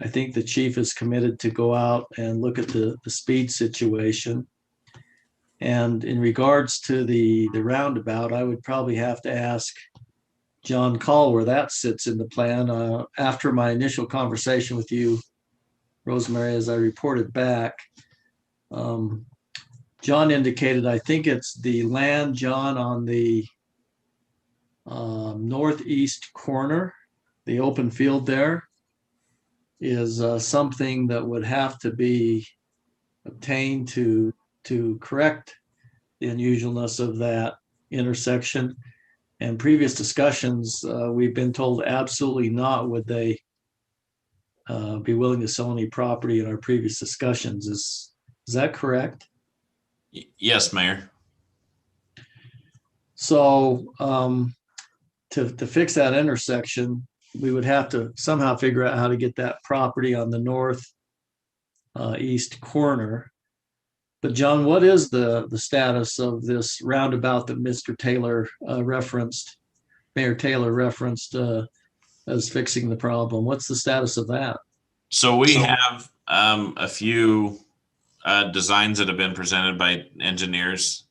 I think the chief is committed to go out and look at the speed situation. And in regards to the roundabout, I would probably have to ask John Call where that sits in the plan. After my initial conversation with you, Rosemary, as I reported back, John indicated, I think it's the land, John, on the northeast corner, the open field there, is something that would have to be obtained to correct the unusualness of that intersection. And previous discussions, we've been told absolutely not would they be willing to sell any property in our previous discussions. Is that correct? Yes, Mayor. So to fix that intersection, we would have to somehow figure out how to get that property on the north east corner. But John, what is the status of this roundabout that Mr. Taylor referenced, Mayor Taylor referenced as fixing the problem? What's the status of that? So we have a few designs that have been presented by engineers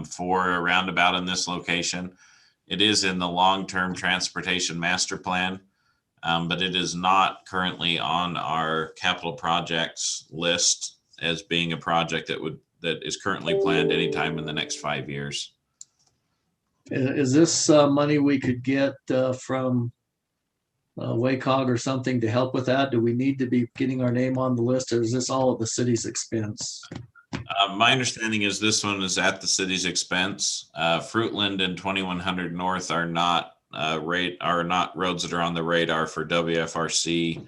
for a roundabout in this location. It is in the long-term transportation master plan, but it is not currently on our capital projects list as being a project that is currently planned anytime in the next 5 years. Is this money we could get from WACOG or something to help with that? Do we need to be getting our name on the list, or is this all at the city's expense? My understanding is this one is at the city's expense. Fruitland and 2100 North are not roads that are on the radar for WFRC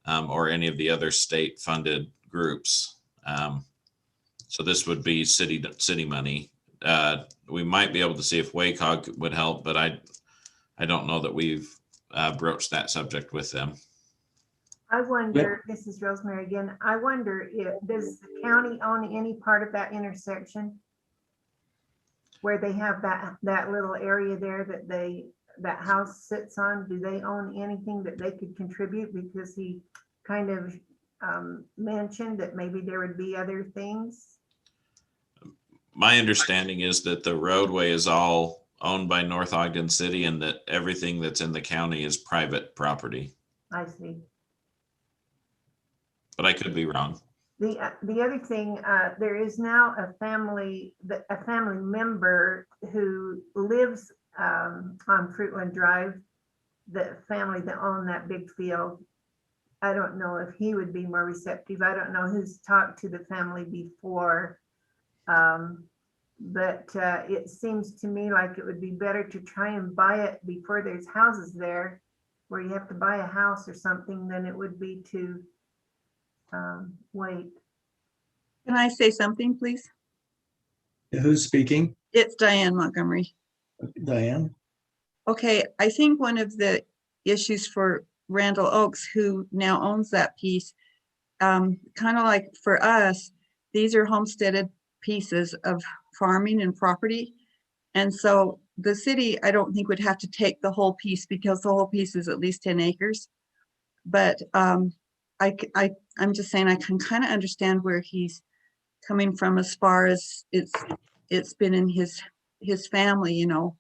or any of the other state-funded groups. So this would be city money. We might be able to see if WACOG would help, but I don't know that we've broached that subject with them. I wonder, this is Rosemary again, I wonder does the county own any part of that intersection? Where they have that little area there that house sits on? Do they own anything that they could contribute? Because he kind of mentioned that maybe there would be other things. My understanding is that the roadway is all owned by North Ogden City and that everything that's in the county is private property. I see. But I could be wrong. The other thing, there is now a family member who lives on Fruitland Drive, the family that own that big field. I don't know if he would be more receptive. I don't know who's talked to the family before. But it seems to me like it would be better to try and buy it before there's houses there where you have to buy a house or something than it would be to wait. Can I say something, please? Who's speaking? It's Diane Montgomery. Diane? Okay, I think one of the issues for Randall Oaks, who now owns that piece, kind of like for us, these are homesteaded pieces of farming and property. And so the city, I don't think would have to take the whole piece because the whole piece is at least 10 acres. But I'm just saying I can kind of understand where he's coming from as far as it's been in his family, you know,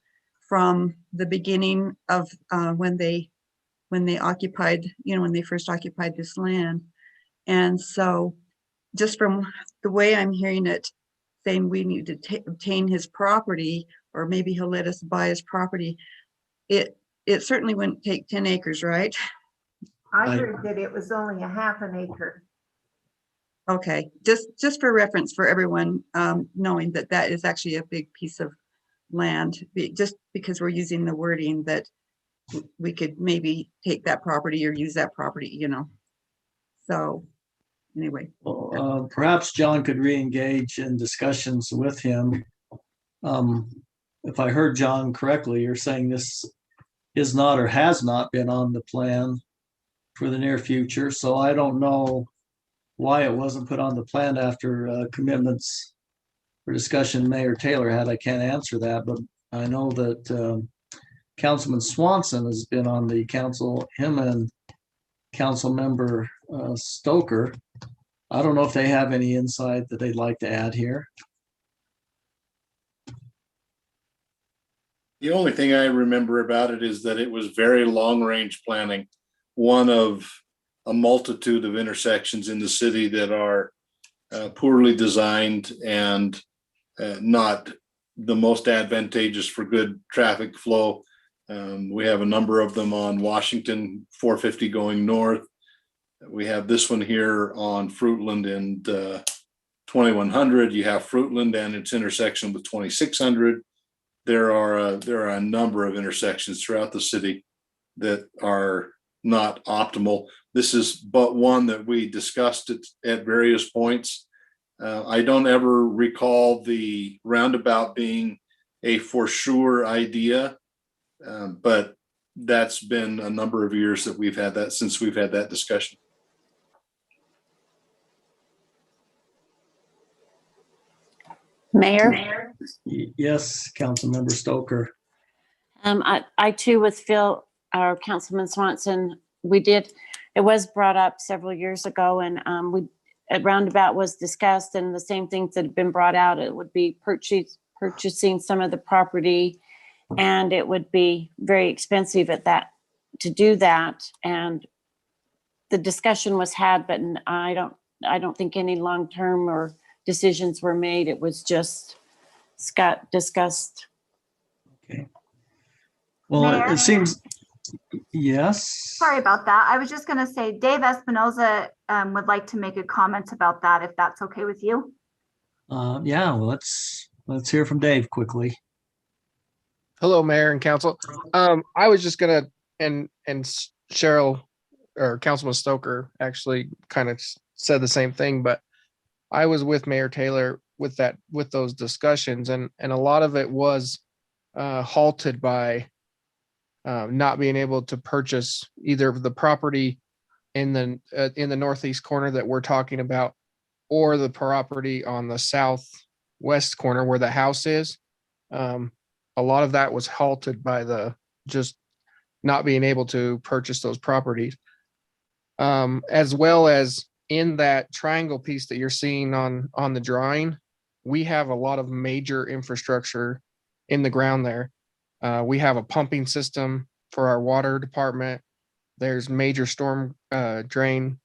from the beginning of when they occupied, when they first occupied this land. And so just from the way I'm hearing it, saying we need to obtain his property, or maybe he'll let us buy his property, it certainly wouldn't take 10 acres, right? I heard that it was only a half an acre. Okay, just for reference for everyone, knowing that that is actually a big piece of land, just because we're using the wording that we could maybe take that property or use that property, So anyway. Well, perhaps John could re-engage in discussions with him. If I heard John correctly, you're saying this is not or has not been on the plan for the near future. So I don't know why it wasn't put on the plan after commitments or discussion Mayor Taylor had. I can't answer that, but I know that Councilman Swanson has been on the council, him and Council Member Stoker. I don't know if they have any insight that they'd like to add here. The only thing I remember about it is that it was very long-range planning, one of a multitude of intersections in the city that are poorly designed and not the most advantageous for good traffic flow. We have a number of them on Washington 450 going north. We have this one here on Fruitland and 2100. You have Fruitland and its intersection with 2600. There are a number of intersections throughout the city that are not optimal. This is but one that we discussed at various points. I don't ever recall the roundabout being a for sure idea, but that's been a number of years that we've had that since we've had that discussion. Mayor? Yes, Councilmember Stoker. I too with Phil, our Councilman Swanson, it was brought up several years ago, and a roundabout was discussed, and the same things that have been brought out, it would be purchasing some of the property, and it would be very expensive to do that. And the discussion was had, but I don't think any long-term or decisions were made. It was just discussed. Okay. Well, Mayor? it seems, yes. Sorry about that. I was just going to say Dave Espinoza would like to make a comment about that, if that's okay with you. Yeah, well, let's hear from Dave quickly. Hello, Mayor and Council. I was just gonna, and Cheryl or Councilman Stoker actually kind of said the same thing, but I was with Mayor Taylor with those discussions, and a lot of it was halted by not being able to purchase either the property in the northeast corner that we're talking about, or the property on the southwest corner where the house is. A lot of that was halted by just not being able to purchase those properties, as well as in that triangle piece that you're seeing on the drawing. We have a lot of major infrastructure in the ground there. We have a pumping system for our water department. There's major storm drain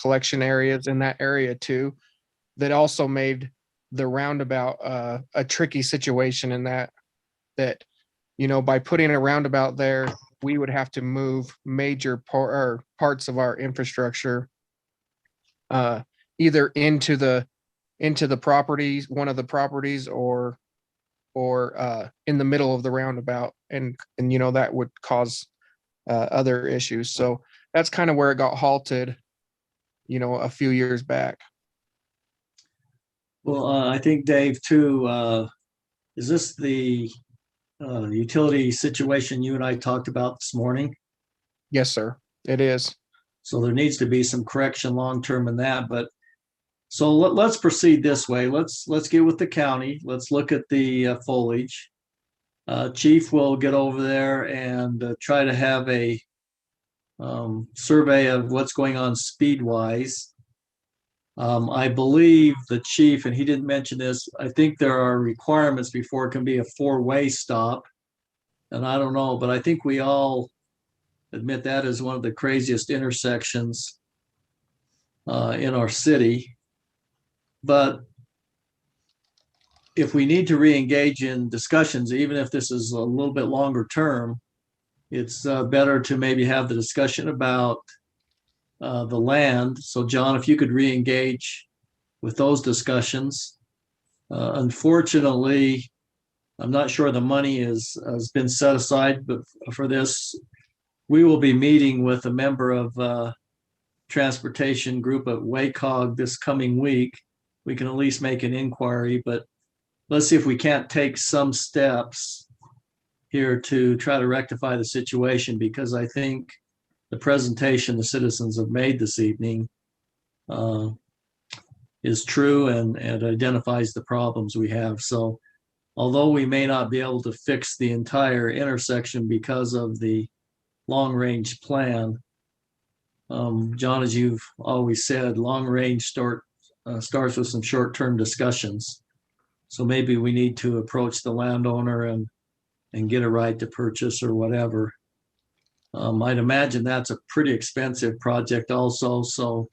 collection areas in that area too, that also made the roundabout a tricky situation in that by putting a roundabout there, we would have to move major parts of our infrastructure either into the properties, one of the properties, or in the middle of the roundabout, and that would cause other issues. So that's kind of where it got halted a few years back. Well, I think Dave too, is this the utility situation you and I talked about this morning? Yes, sir, it is. So there needs to be some correction long-term in that, but so let's proceed this way. Let's get with the county. Let's look at the foliage. Chief will get over there and try to have a survey of what's going on speed-wise. I believe the chief, and he didn't mention this, I think there are requirements before it can be a four-way stop. And I don't know, but I think we all admit that is one of the craziest intersections in our city. But if we need to re-engage in discussions, even if this is a little bit longer term, it's better to maybe have the discussion about the land. So John, if you could re-engage with those discussions. Unfortunately, I'm not sure the money has been set aside, but for this, we will be meeting with a member of transportation group at WACOG this coming week. We can at least make an inquiry, but let's see if we can't take some steps here to try to rectify the situation, because I think the presentation the citizens have made this evening is true and identifies the problems we have. So although we may not be able to fix the entire intersection because of the long-range plan, John, as you've always said, long-range starts with some short-term discussions. So maybe we need to approach the landowner and get a right to purchase or whatever. I'd imagine that's a pretty expensive project also. So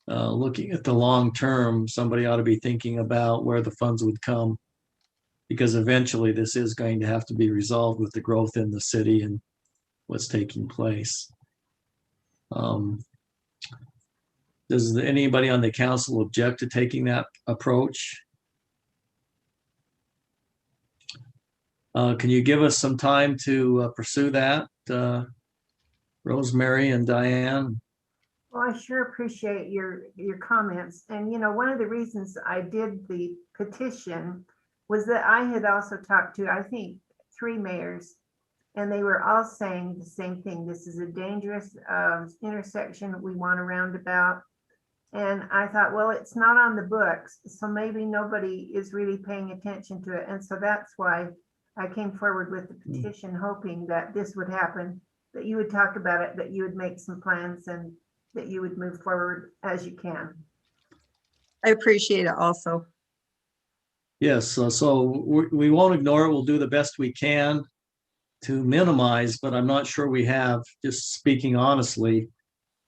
looking at the long term, somebody ought to be thinking about where the funds would come, because eventually this is going to have to be resolved with the growth in the city and what's taking place. Does anybody on the council object to taking that approach? Can you give us some time to pursue that, Rosemary and Diane? Well, I sure appreciate your comments. And, you know, one of the reasons I did the petition was that I had also talked to, I think, 3 mayors, and they were all saying the same thing. This is a dangerous intersection. We want a roundabout. And I thought, well, it's not on the books, so maybe nobody is really paying attention to it. And so that's why I came forward with the petition, hoping that this would happen, that you would talk about it, that you would make some plans, and that you would move forward as you can. I appreciate it also. Yes, so we won't ignore it. We'll do the best we can to minimize, but I'm not sure we have, just speaking honestly,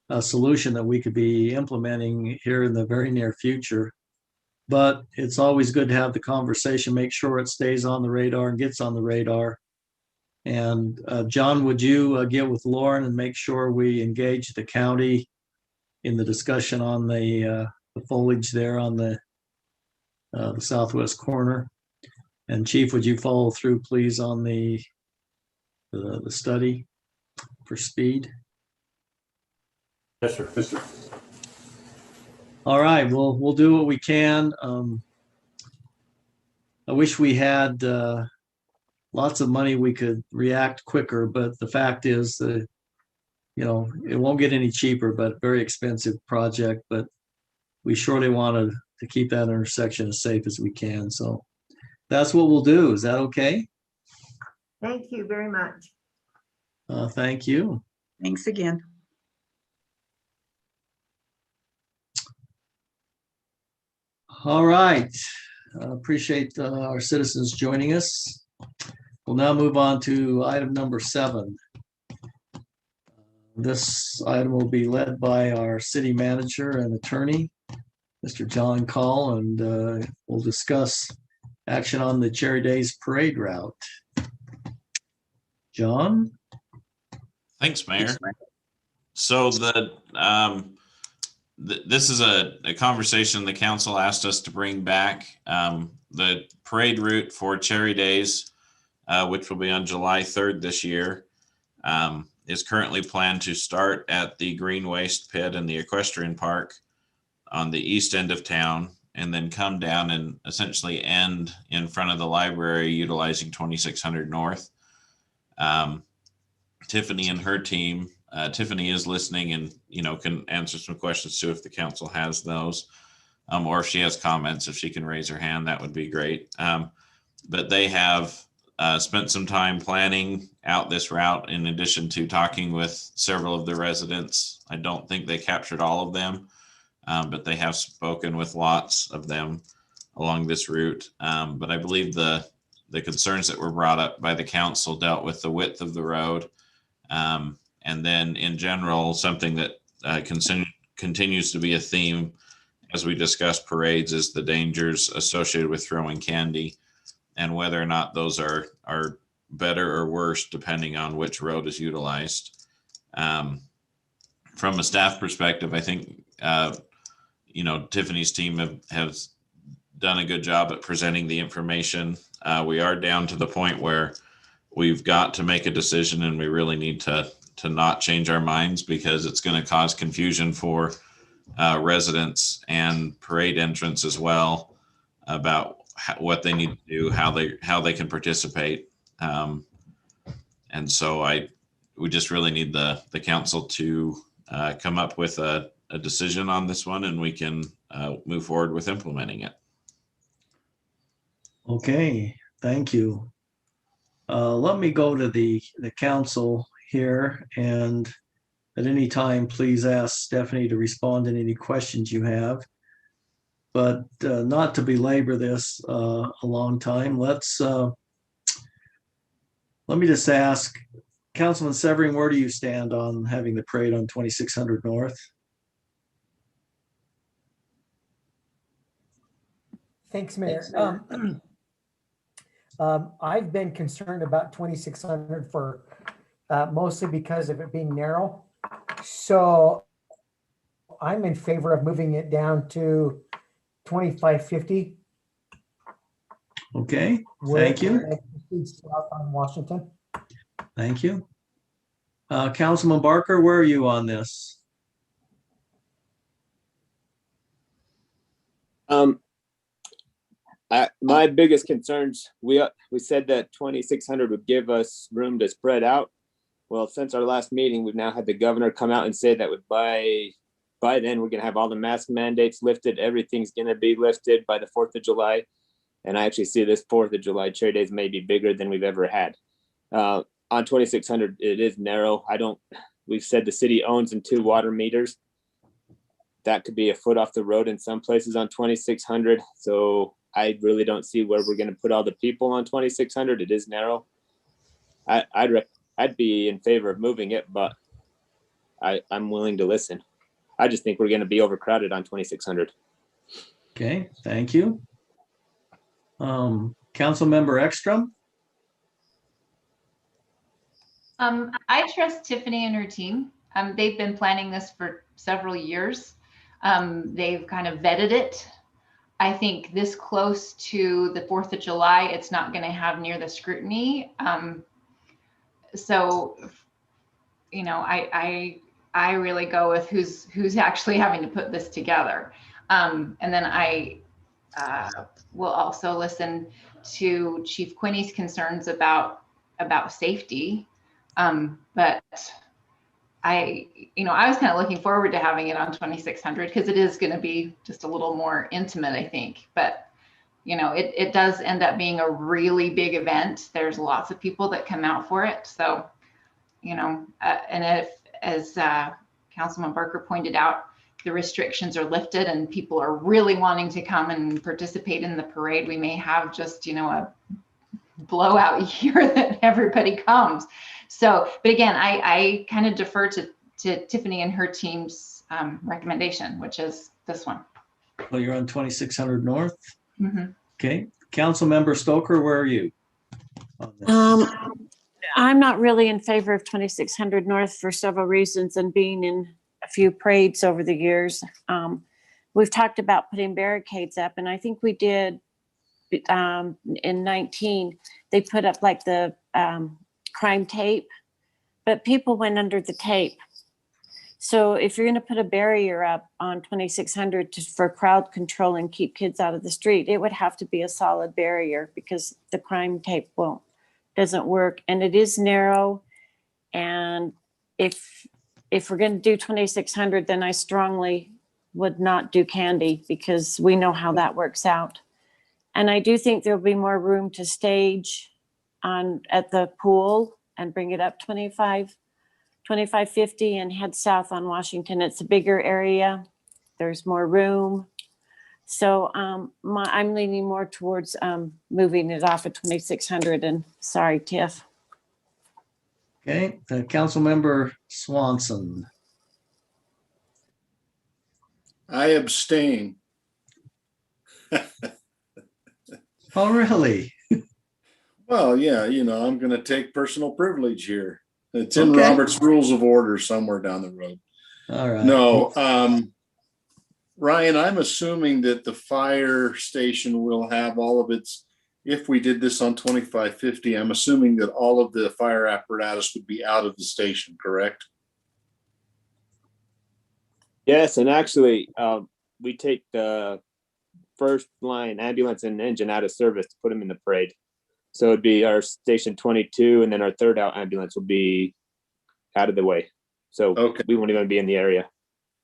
a solution that we could be implementing here in the very near future. But it's always good to have the conversation, make sure it stays on the radar and gets on the radar. And John, would you get with Lauren and make sure we engage the county in the discussion on the foliage there on the southwest corner? And Chief, would you follow through, please, on the study for speed? Yes, sir. Yes, sir. All right, we'll do what we can. I wish we had lots of money, we could react quicker, but the fact is that, you know, it won't get any cheaper, but very expensive project. But we surely wanted to keep that intersection as safe as we can. So that's what we'll do. Is that okay? Thank you very much. Thank you. Thanks again. All right. Appreciate our citizens joining us. We'll now move on to item number 7. This item will be led by our city manager and attorney, Mr. John Call, and we'll discuss action on the Cherry Days parade route. John? Thanks, Mayor. So this is a conversation the council asked us to bring back. The parade route for Cherry Days, which will be on July 3rd this year, is currently planned to start at the Green Waste Pit in the Equestrian Park on the east end of town, and then come down and essentially end in front of the library utilizing 2600 North. Tiffany and her team, Tiffany is listening and, you know, can answer some questions too if the council has those, or if she has comments, if she can raise her hand, that would be great. But they have spent some time planning out this route in addition to talking with several of the residents. I don't think they captured all of them, but they have spoken with lots of them along this route. But I believe the concerns that were brought up by the council dealt with the width of the road. And then in general, something that continues to be a theme as we discuss parades is the dangers associated with throwing candy and whether or not those are better or worse depending on which road is utilized. From a staff perspective, I think, Tiffany's team has done a good job at presenting the information. We are down to the point where we've got to make a decision, and we really need to not change our minds because it's going to cause confusion for residents and parade entrants as well about what they need to do, how they can participate. And so we just really need the council to come up with a decision on this one, and we can move forward with implementing it. Okay, thank you. Let me go to the council here, and at any time, please ask Stephanie to respond to any questions you have. But not to belabor this a long time, let me just ask, Councilman Severing, where do you stand on having the parade on 2600 North? Thanks, Mayor. I've been concerned about 2600 for mostly because of it being narrow. So I'm in favor of moving it down to 2550. Okay, thank you. South on Washington. Thank you. Councilman Barker, where are you on this? My biggest concerns, we said that 2600 would give us room to spread out. Well, since our last meeting, we've now had the governor come out and say that by then we're going to have all the mask mandates lifted. Everything's going to be lifted by the 4th of July. And I actually see this 4th of July Cherry Days may be bigger than we've ever had. On 2600, it is narrow. We've said the city owns 2 water meters. That could be a foot off the road in some places on 2600. So I really don't see where we're going to put all the people on 2600. It is narrow. I'd be in favor of moving it, but I'm willing to listen. I just think we're going to be overcrowded on 2600. Okay, thank you. Councilmember Ekstrom? I trust Tiffany and her team. They've been planning this for several years. They've kind of vetted it. I think this close to the 4th of July, it's not going to have near the scrutiny. So, I really go with who's actually having to put this together. And then I will also listen to Chief Quinney's concerns about safety. But I was kind of looking forward to having it on 2600 because it is going to be just a little more intimate, I think. But, it does end up being a really big event. There's lots of people that come out for it. So, and if, as Councilman Barker pointed out, the restrictions are lifted and people are really wanting to come and participate in the parade, we may have just, a blowout year that everybody comes. So, but again, I kind of defer to Tiffany and her team's recommendation, which is this one. Well, you're on 2600 North. Mm-hmm. Okay, Councilmember Stoker, where are you on this? I'm not really in favor of 2600 North for several reasons, and being in a few parades over the years. We've talked about putting barricades up, and I think we did in 19, they put up like the crime tape, but people went under the tape. So if you're going to put a barrier up on 2600 for crowd control and keep kids out of the street, it would have to be a solid barrier because the crime tape doesn't work, and it is narrow. And if we're going to do 2600, then I strongly would not do candy because we know how that works out. And I do think there'll be more room to stage at the pool and bring it up 2550 and head south on Washington. It's a bigger area. there's more room. So I'm leaning more towards moving it off of 2600. And sorry, Tiff. Okay, Councilmember Swanson. I abstain. Oh, really? Well, yeah, I'm going to take personal privilege here. It's in Okay. Robert's Rules of Order somewhere down the road. All right. No, Ryan, I'm assuming that the fire station will have all of its, if we did this on 2550, I'm assuming that all of the fire apparatus would be out of the station, correct? Yes, and actually, we take the first line ambulance and engine out of service to put them in the parade. So it'd be our station 22, and then our third out ambulance will be out of the way. So Okay. we won't even be in the area.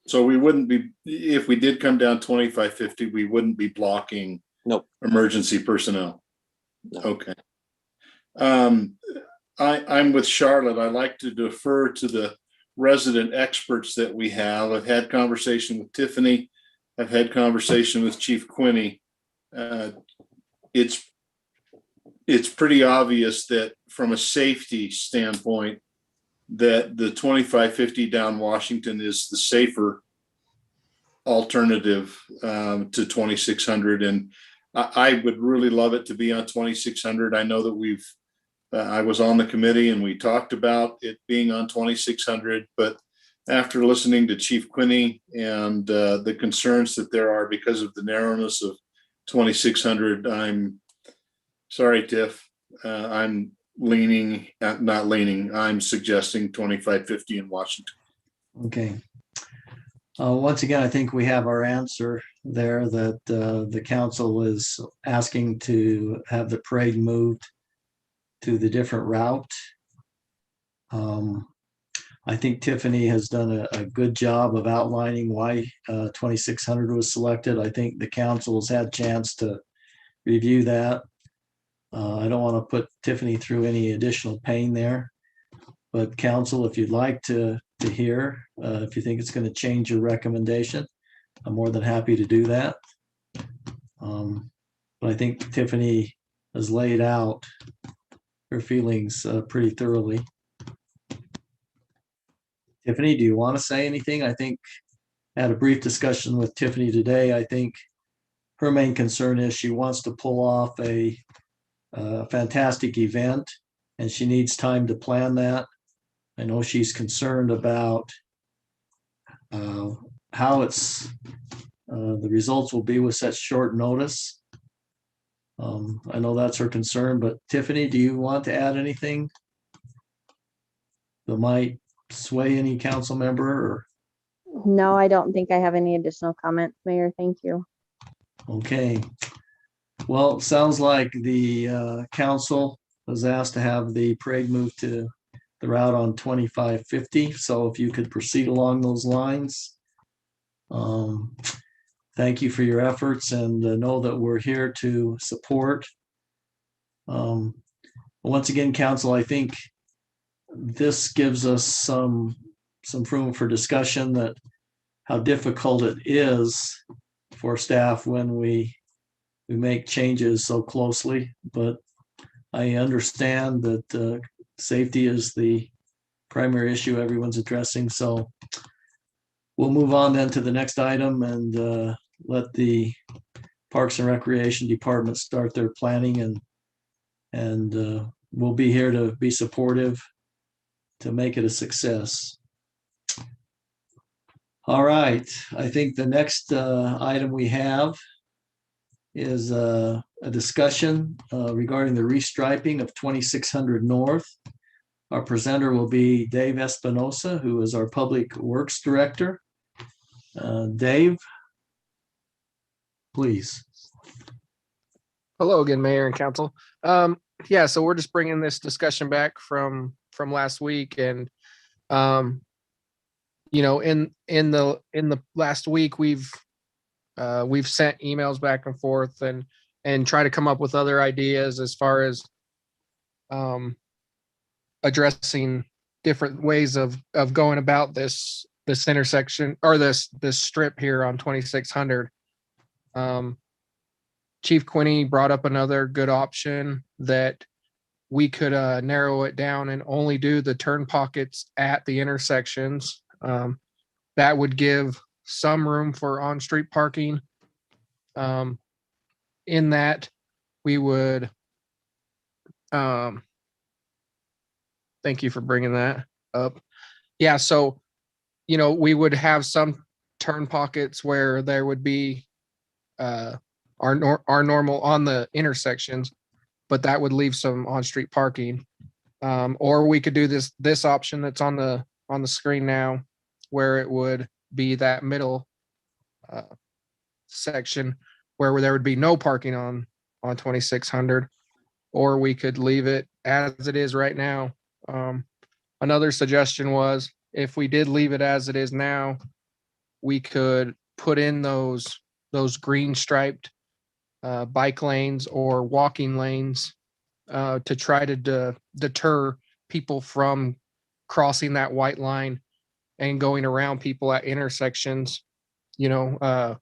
So we wouldn't be, if we did come down 2550, we wouldn't be blocking Nope. emergency personnel. No. Okay. I'm with Charlotte. I like to defer to the resident experts that we have. I've had conversation with Tiffany. I've had conversation with Chief Quinney. It's pretty obvious that from a safety standpoint, that the 2550 down Washington is the safer alternative to 2600. And I would really love it to be on 2600. I know that I was on the committee and we talked about it being on 2600, but after listening to Chief Quinney and the concerns that there are because of the narrowness of 2600, I'm sorry, Tiff, I'm I'm suggesting 2550 in Washington. Okay. Once again, I think we have our answer there that the council is asking to have the parade moved to the different route. I think Tiffany has done a good job of outlining why 2600 was selected. I think the council has had a chance to review that. I don't want to put Tiffany through any additional pain there, but council, if you'd like to hear, if you think it's going to change your recommendation, I'm more than happy to do that. But I think Tiffany has laid out her feelings pretty thoroughly. Tiffany, do you want to say anything? I think I had a brief discussion with Tiffany today. I think her main concern is she wants to pull off a fantastic event and she needs time to plan that. I know she's concerned about how the results will be with such short notice. I know that's her concern, but Tiffany, do you want to add anything that might sway any council member? Or? No, I don't think I have any additional comments, Mayor. Thank you. Okay. Well, it sounds like the council was asked to have the parade move to the route on 2550. So if you could proceed along those lines. Thank you for your efforts and know that we're here to support. Once again, council, I think this gives us some room for discussion that how difficult it is for staff when we make changes so closely, but I understand that safety is the primary issue everyone's addressing. So we'll move on then to the next item and let the Parks and Recreation Department start their planning, and we'll be here to be supportive to make it a success. All right, I think the next item we have is a discussion regarding the restriping of 2600 North. Our presenter will be Dave Espinosa, who is our Public Works Director. Dave, please. Hello again, Mayor and Council. Yeah, so we're just bringing this discussion back from last week, and you know, in the last week we've sent emails back and forth and try to come up with other ideas as far as addressing different ways of going about this this intersection or this strip here on 2600. Chief Quinney brought up another good option that we could narrow it down and only do the turn pockets at the intersections. That would give some room for on-street parking. In that, we would, thank you for bringing that up. Yeah, so, you know, we would have some turn pockets where there would be our normal on the intersections, but that would leave some on-street parking. Or we could do this option that's on the screen now, where it would be that middle section where there would be no parking on 2600, or we could leave it as it is right now. Another suggestion was if we did leave it as it is now, we could put in those green striped bike lanes or walking lanes to try to deter people from crossing that white line and going around people at intersections. You know,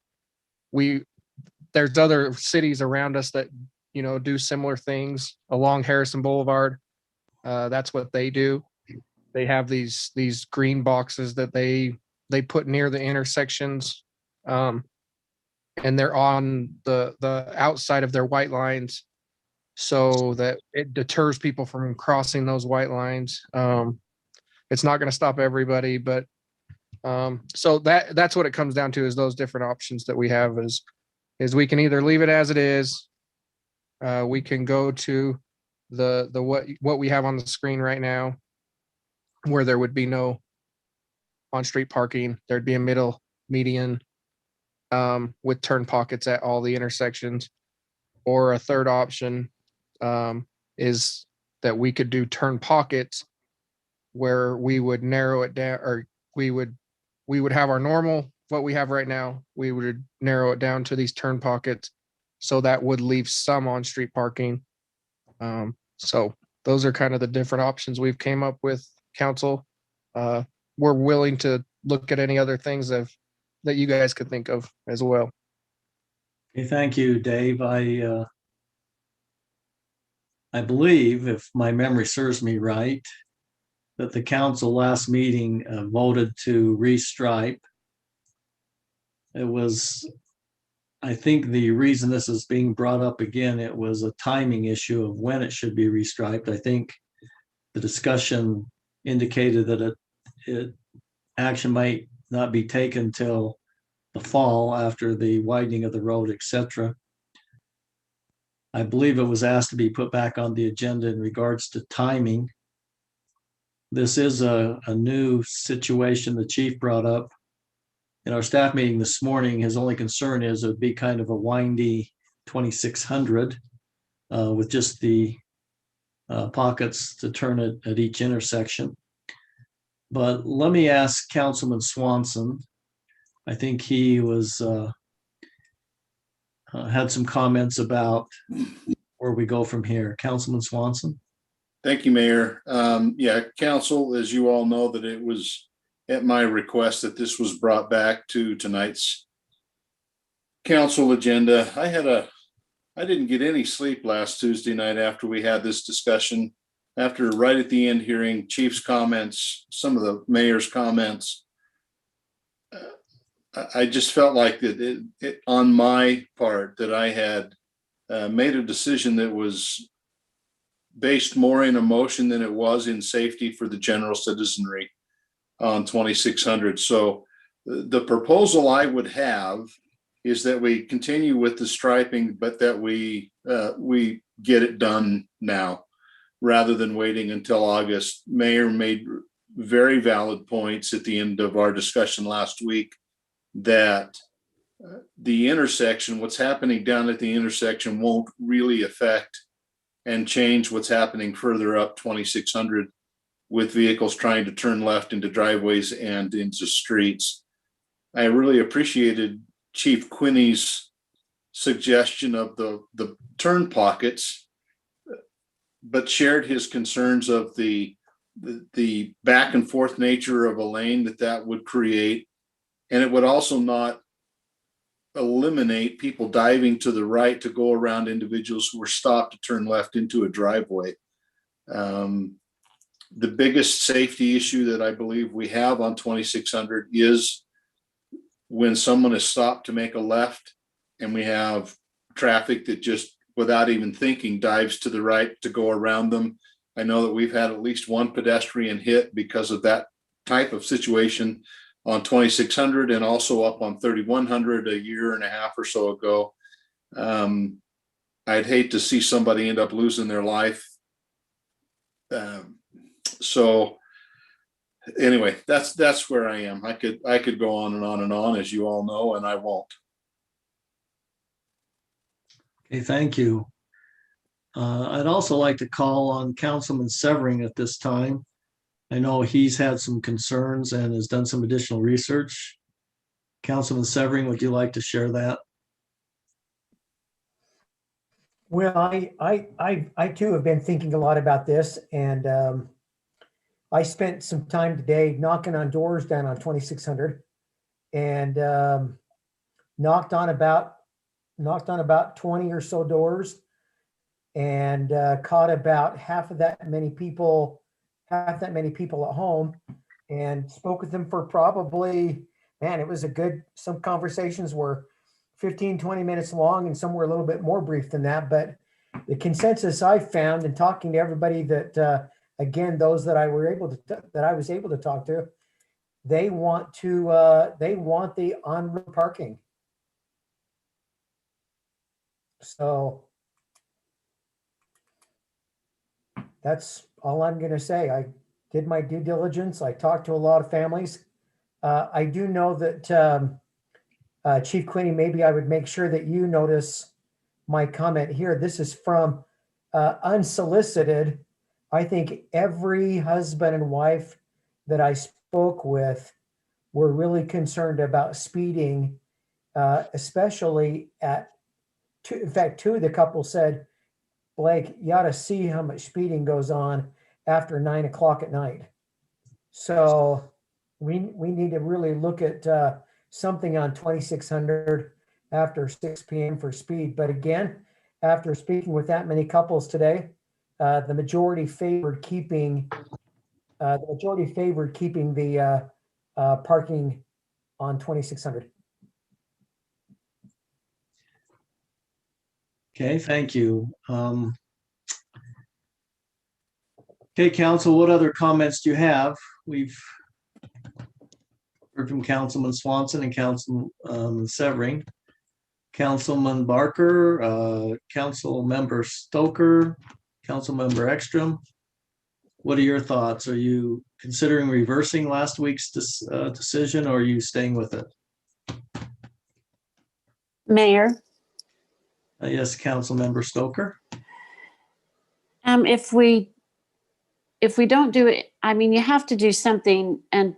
there's other cities around us that, you know, do similar things along Harrison Boulevard. That's what they do. They have these green boxes that they put near the intersections, and they're on the outside of their white lines so that it deters people from crossing those white lines. It's not going to stop everybody, but so that's what it comes down to, is those different options that we have is we can either leave it as it is. We can go to the what we have on the screen right now, where there would be no on-street parking. There'd be a median with turn pockets at all the intersections. Or a third option is that we could do turn pockets where we would narrow it down, or we would have our normal, what we have right now, we would narrow it down to these turn pockets. So that would leave some on-street parking. So those are kind of the different options we've came up with, council. We're willing to look at any other things that you guys could think of as well. Okay, thank you, Dave. I believe, if my memory serves me right, that the council last meeting voted to restripe. It was, I think the reason this is being brought up again, it was a timing issue of when it should be restriped. I think the discussion indicated that action might not be taken till the fall after the widening of the road, etc. I believe it was asked to be put back on the agenda in regards to timing. This is a new situation the chief brought up in our staff meeting this morning. His only concern is it would be kind of a windy 2600 with just the pockets to turn it at each intersection. But let me ask Councilman Swanson. I think he was had some comments about where we go from here. Councilman Swanson. Thank you, Mayor. Yeah, council, as you all know, that it was at my request that this was brought back to tonight's council agenda. I didn't get any sleep last Tuesday night after we had this discussion. After right at the end hearing Chief's comments, some of the mayor's comments, I just felt like that on my part that I had made a decision that was based more in emotion than it was in safety for the general citizenry on 2600. So the proposal I would have is that we continue with the striping, but that we get it done now rather than waiting until August. Mayor made very valid points at the end of our discussion last week that the intersection, what's happening down at the intersection won't really affect and change what's happening further up 2600 with vehicles trying to turn left into driveways and into streets. I really appreciated Chief Quinney's suggestion of the turn pockets, but shared his concerns of the the back and forth nature of a lane that would create. And it would also not eliminate people diving to the right to go around individuals who were stopped to turn left into a driveway. The biggest safety issue that I believe we have on 2600 is when someone is stopped to make a left and we have traffic that just without even thinking dives to the right to go around them. I know that we've had at least one pedestrian hit because of that type of situation on 2600 and also up on 3100 a year and a half or so ago. I'd hate to see somebody end up losing their life. So anyway, that's where I am. I could go on and on and on, as you all know, and I won't. Okay, thank you. I'd also like to call on Councilman Severing at this time. I know he's had some concerns and has done some additional research. Councilman Severing, would you like to share that? Well, I too have been thinking a lot about this, and I spent some time today knocking on doors down on 2600 and knocked on about 20 or so doors and caught about half that many people at home and spoke with them for probably, man, it was some conversations were 15, 20 minutes long and some were a little bit more brief than that. But the consensus I found in talking to everybody that, again, those that I was able to talk to, they want the on-road parking. So that's all I'm going to say. I did my due diligence. I talked to a lot of families. I do know that Chief Quinney, maybe I would make sure that you notice my comment here. This is from unsolicited. I think every husband and wife that I spoke with were really concerned about speeding, especially in fact, two of the couple said, Blake, you ought to see how much speeding goes on after 9 o'clock at night. So we need to really look at something on 2600 after 6 p.m. for speed. But again, after speaking with that many couples today, the majority favored keeping the parking on 2600. Okay, thank you. Okay, council, what other comments do you have? We've heard from Councilman Swanson and Councilman Severing. Councilman Barker, Council Member Stoker, Council Member Ekstrom. What are your thoughts? Are you considering reversing last week's decision, or are you staying with it? Mayor? Yes, Council Member Stoker. If we don't do it, I mean, you have to do something. And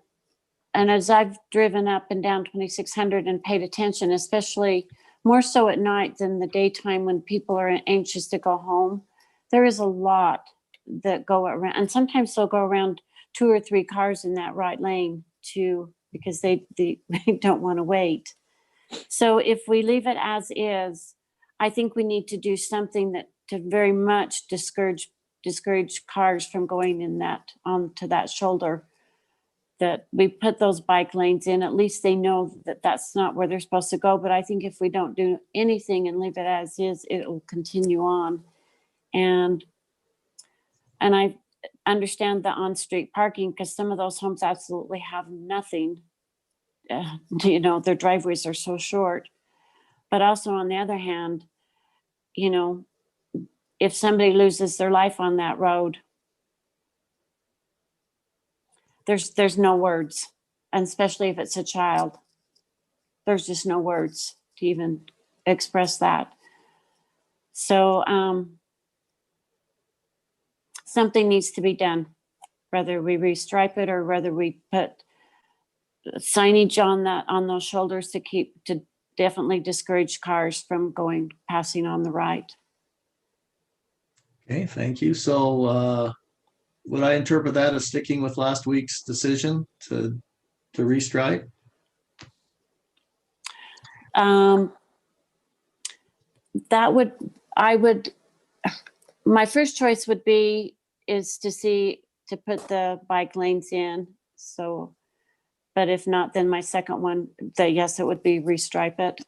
as I've driven up and down 2600 and paid attention, especially more so at night than the daytime when people are anxious to go home, there is a lot that go around. And sometimes they'll go around 2 or 3 cars in that right lane too, because they don't want to wait. So if we leave it as is, I think we need to do something to very much discourage cars from going onto that shoulder, that we put those bike lanes in. At least they know that that's not where they're supposed to go. But I think if we don't do anything and leave it as is, it will continue on. And I understand the on-street parking, because some of those homes absolutely have nothing. Their driveways are so short. But also on the other hand, if somebody loses their life on that road, there's no words, and especially if it's a child, there's just no words to even express that. So something needs to be done, whether we restripe it or whether we put signage on those shoulders to definitely discourage cars from passing on the right. Okay, thank you. So would I interpret that as sticking with last week's decision to restripe? My first choice would be is to put the bike lanes in. So, but if not, then my second one, yes, it would be restripe it.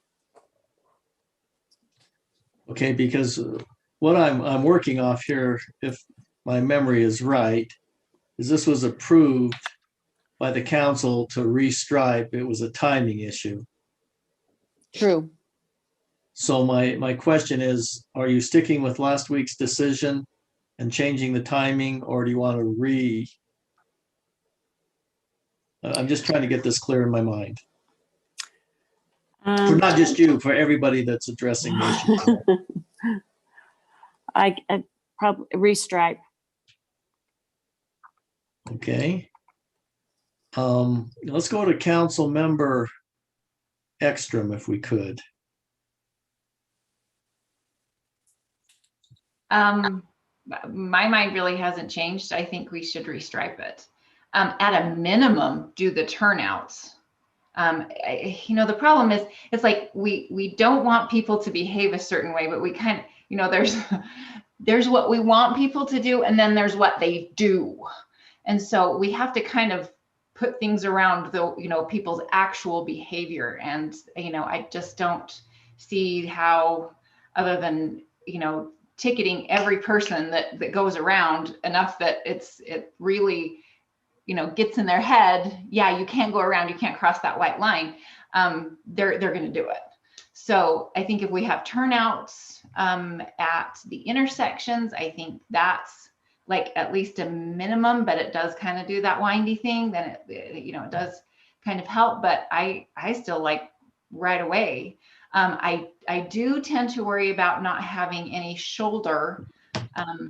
Okay, because what I'm working off here, if my memory is right, is this was approved by the council to restripe. It was a timing issue. True. So my question is, are you sticking with last week's decision and changing the timing, or do you want to I'm just trying to get this clear in my mind. For not just you, for everybody that's addressing the issue. I probably restripe. Okay. Let's go to Council Member Ekstrom if we could. My mind really hasn't changed. I think we should restripe it. At a minimum, do the turnouts. The problem is, it's like we don't want people to behave a certain way, but we kind of, there's what we want people to do, and then there's what they do. And so we have to kind of put things around people's actual behavior. And, I just don't see how, other than, ticketing every person that goes around enough that it really, gets in their head, yeah, you can't go around, you can't cross that white line. They're going to do it. So I think if we have turnouts at the intersections, I think that's like at least a minimum, but it does kind of do that windy thing. Then it does kind of help, but I still like right away. I do tend to worry about not having any shoulder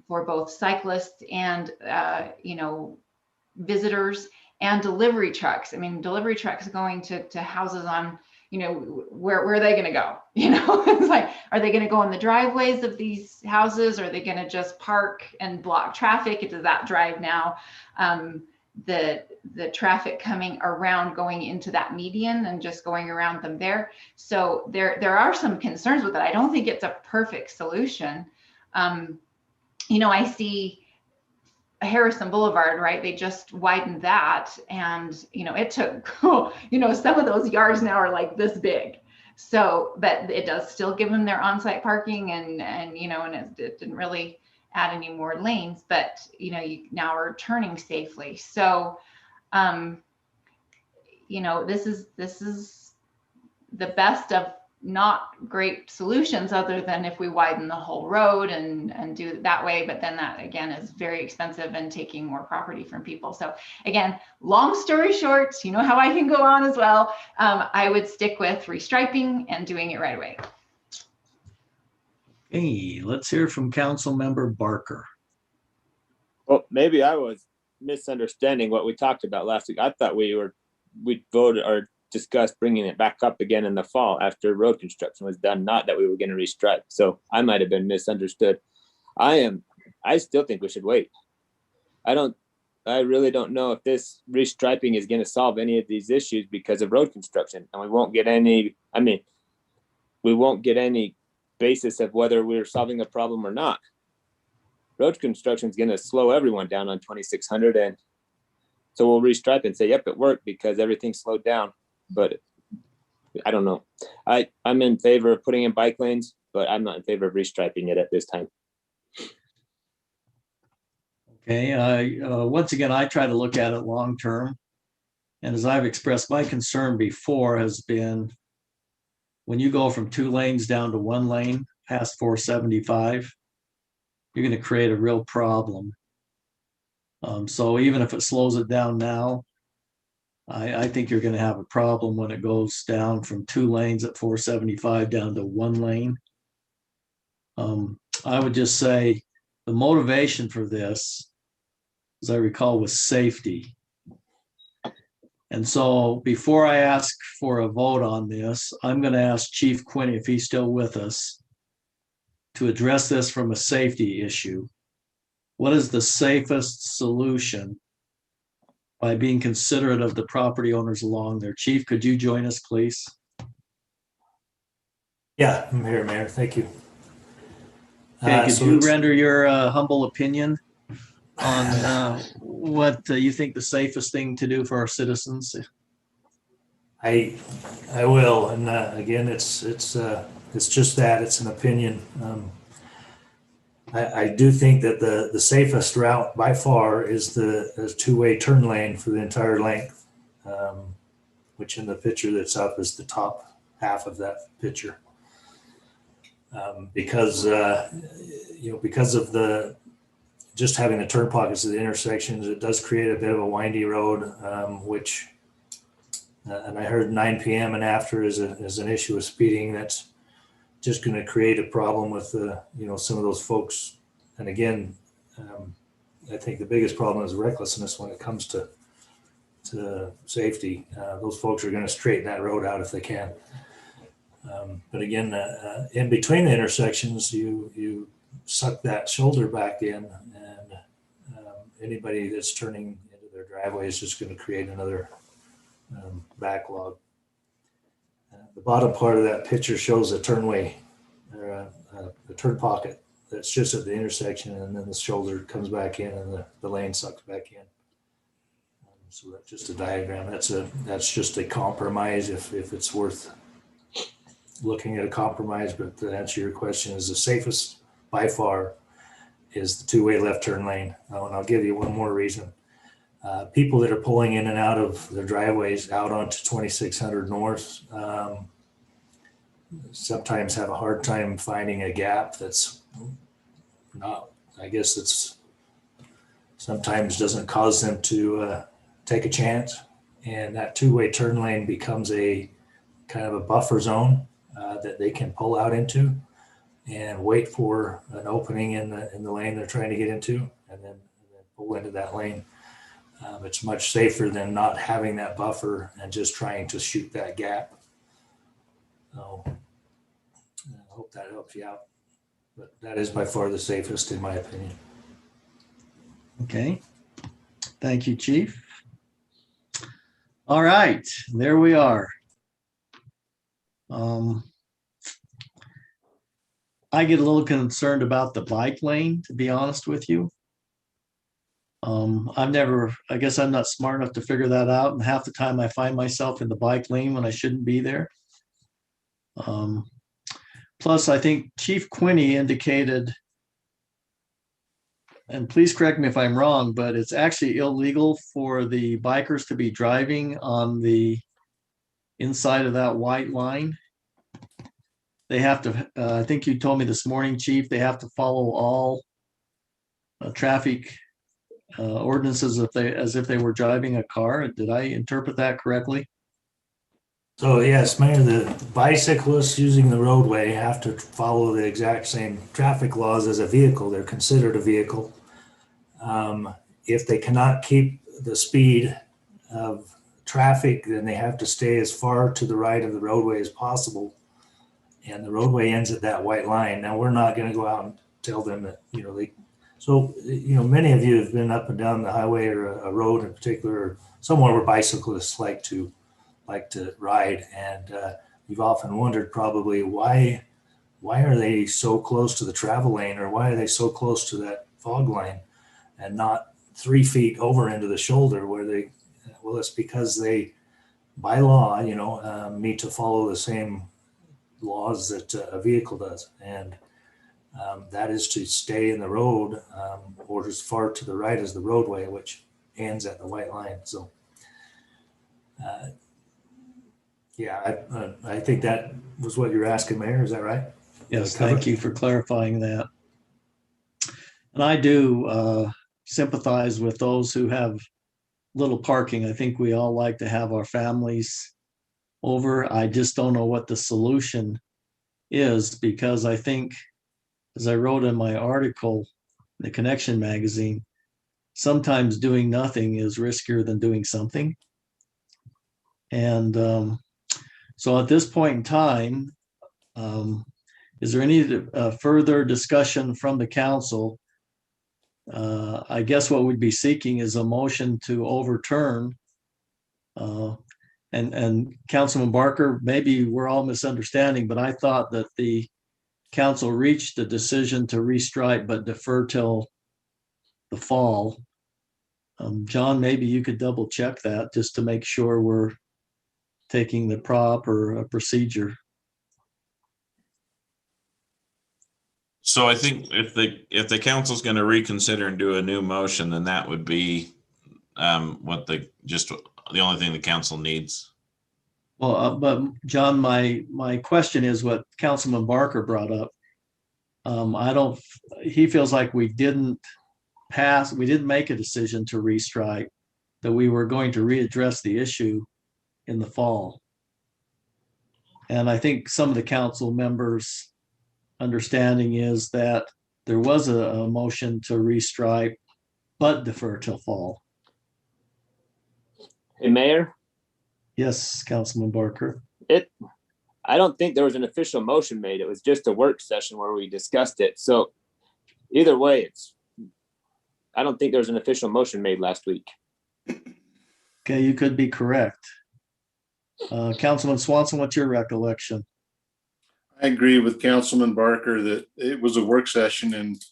for both cyclists and, visitors and delivery trucks. I mean, delivery trucks going to houses on, where are they going to go? It's like, are they going to go in the driveways of these houses? Are they going to just park and block traffic? Does that drive now? The traffic coming around, going into that median and just going around them there. So there are some concerns with it. I don't think it's a perfect solution. I see Harrison Boulevard, right? They just widened that, and it took, some of those yards now are like this big. So, but it does still give them their on-site parking, and it didn't really add any more lanes, but you now are turning safely. So, this is the best of not great solutions, other than if we widen the whole road and do it that way. But then that again is very expensive and taking more property from people. So again, long story short, how I can go on as well. I would stick with restriping and doing it right away. Hey, let's hear from Council Member Barker. Well, maybe I was misunderstanding what we talked about last week. I thought we voted or discussed bringing it back up again in the fall after road construction was done, not that we were going to restripe. So I might have been misunderstood. I still think we should wait. I really don't know if this restriping is going to solve any of these issues because of road construction, and we won't get any basis of whether we're solving a problem or not. Road construction is going to slow everyone down on 2600, and so we'll restripe and say, yep, it worked because everything slowed down. But I don't know. I'm in favor of putting in bike lanes, but I'm not in favor of restriping it at this time. Okay, once again, I try to look at it long-term. And as I've expressed, my concern before has been when you go from 2 lanes down to 1 lane past 475, you're going to create a real problem. So even if it slows it down now, I think you're going to have a problem when it goes down from 2 lanes at 475 down to 1 lane. I would just say the motivation for this, as I recall, was safety. And so before I ask for a vote on this, I'm going to ask Chief Quinney, if he's still with us, to address this from a safety issue. what is the safest solution by being considerate of the property owners along there? Chief, could you join us, please? Yeah, I'm here, Mayor. Thank you. Okay, could So you it's- render your humble opinion on what you think the safest thing to do for our citizens? I will, and again, it's just that, it's an opinion. I do think that the safest route by far is the two-way turn lane for the entire length, which in the picture that's up is the top half of that picture. Because because of just having the turn pockets at the intersections, it does create a bit of a windy road, which and I heard 9 p.m. and after is an issue with speeding. That's just going to create a problem with some of those folks. And again, I think the biggest problem is recklessness when it comes to safety. Those folks are going to straighten that road out if they can. But again, in between the intersections, you suck that shoulder back in, and anybody that's turning into their driveway is just going to create another backlog. The bottom part of that picture shows a turnway, or a turn pocket that's just at the intersection, and then the shoulder comes back in and the lane sucks back in. So that's just a diagram. That's just a compromise if it's worth looking at a compromise. But to answer your question, is the safest by far is the two-way left turn lane. And I'll give you one more reason. People that are pulling in and out of their driveways out onto 2600 North sometimes have a hard time finding a gap that's not, I guess it's sometimes doesn't cause them to take a chance. And that two-way turn lane becomes a kind of a buffer zone that they can pull out into and wait for an opening in the lane they're trying to get into, and then pull into that lane. It's much safer than not having that buffer and just trying to shoot that gap. So I hope that helps you out. But that is by far the safest in my opinion. Okay. Thank you, Chief. All right, there we are. I get a little concerned about the bike lane, to be honest with you. I guess I'm not smart enough to figure that out. And half the time I find myself in the bike lane when I shouldn't be there. Plus, I think Chief Quinney indicated, and please correct me if I'm wrong, but it's actually illegal for the bikers to be driving on the inside of that white line. They have to, I think you told me this morning, Chief, they have to follow all traffic ordinances as if they were driving a car. Did I interpret that correctly? So yes, Mayor, the bicyclists using the roadway have to follow the exact same traffic laws as a vehicle. They're considered a vehicle. If they cannot keep the speed of traffic, then they have to stay as far to the right of the roadway as possible. And the roadway ends at that white line. Now, we're not going to go out and tell them that, many of you have been up and down the highway or a road in particular, or somewhere where bicyclists like to ride. And you've often wondered probably why are they so close to the travel lane, or why are they so close to that fog line and not 3 feet over into the shoulder where it's because they, by law, need to follow the same laws that a vehicle does. And that is to stay in the road or as far to the right as the roadway, which ends at the white line. So I think that was what you're asking, Mayor. Is that right? Yes, thank you for clarifying that. And I do sympathize with those who have little parking. I think we all like to have our families over. I just don't know what the solution is, because I think, as I wrote in my article, the Connection magazine, sometimes doing nothing is riskier than doing something. And so at this point in time, is there any further discussion from the council I guess what we'd be seeking is a motion to overturn. And Councilman Barker, maybe we're all misunderstanding, but I thought that the council reached a decision to restripe but defer till the fall. John, maybe you could double check that just to make sure we're taking the proper procedure. So I think if the council's going to reconsider and do a new motion, then that would be the only thing the council needs. Well, but John, my question is what Councilman Barker brought up. He feels like we didn't make a decision to restrike, that we were going to readdress the issue in the fall. And I think some of the council members' understanding is that there was a motion to restripe, but defer till fall. Hey, Mayor? Yes, Councilman Barker. I don't think there was an official motion made. It was just a work session where we discussed it. So either way, I don't think there was an official motion made last week. Okay, you could be correct. Councilman Swanson, what's your recollection? I agree with Councilman Barker that it was a work session and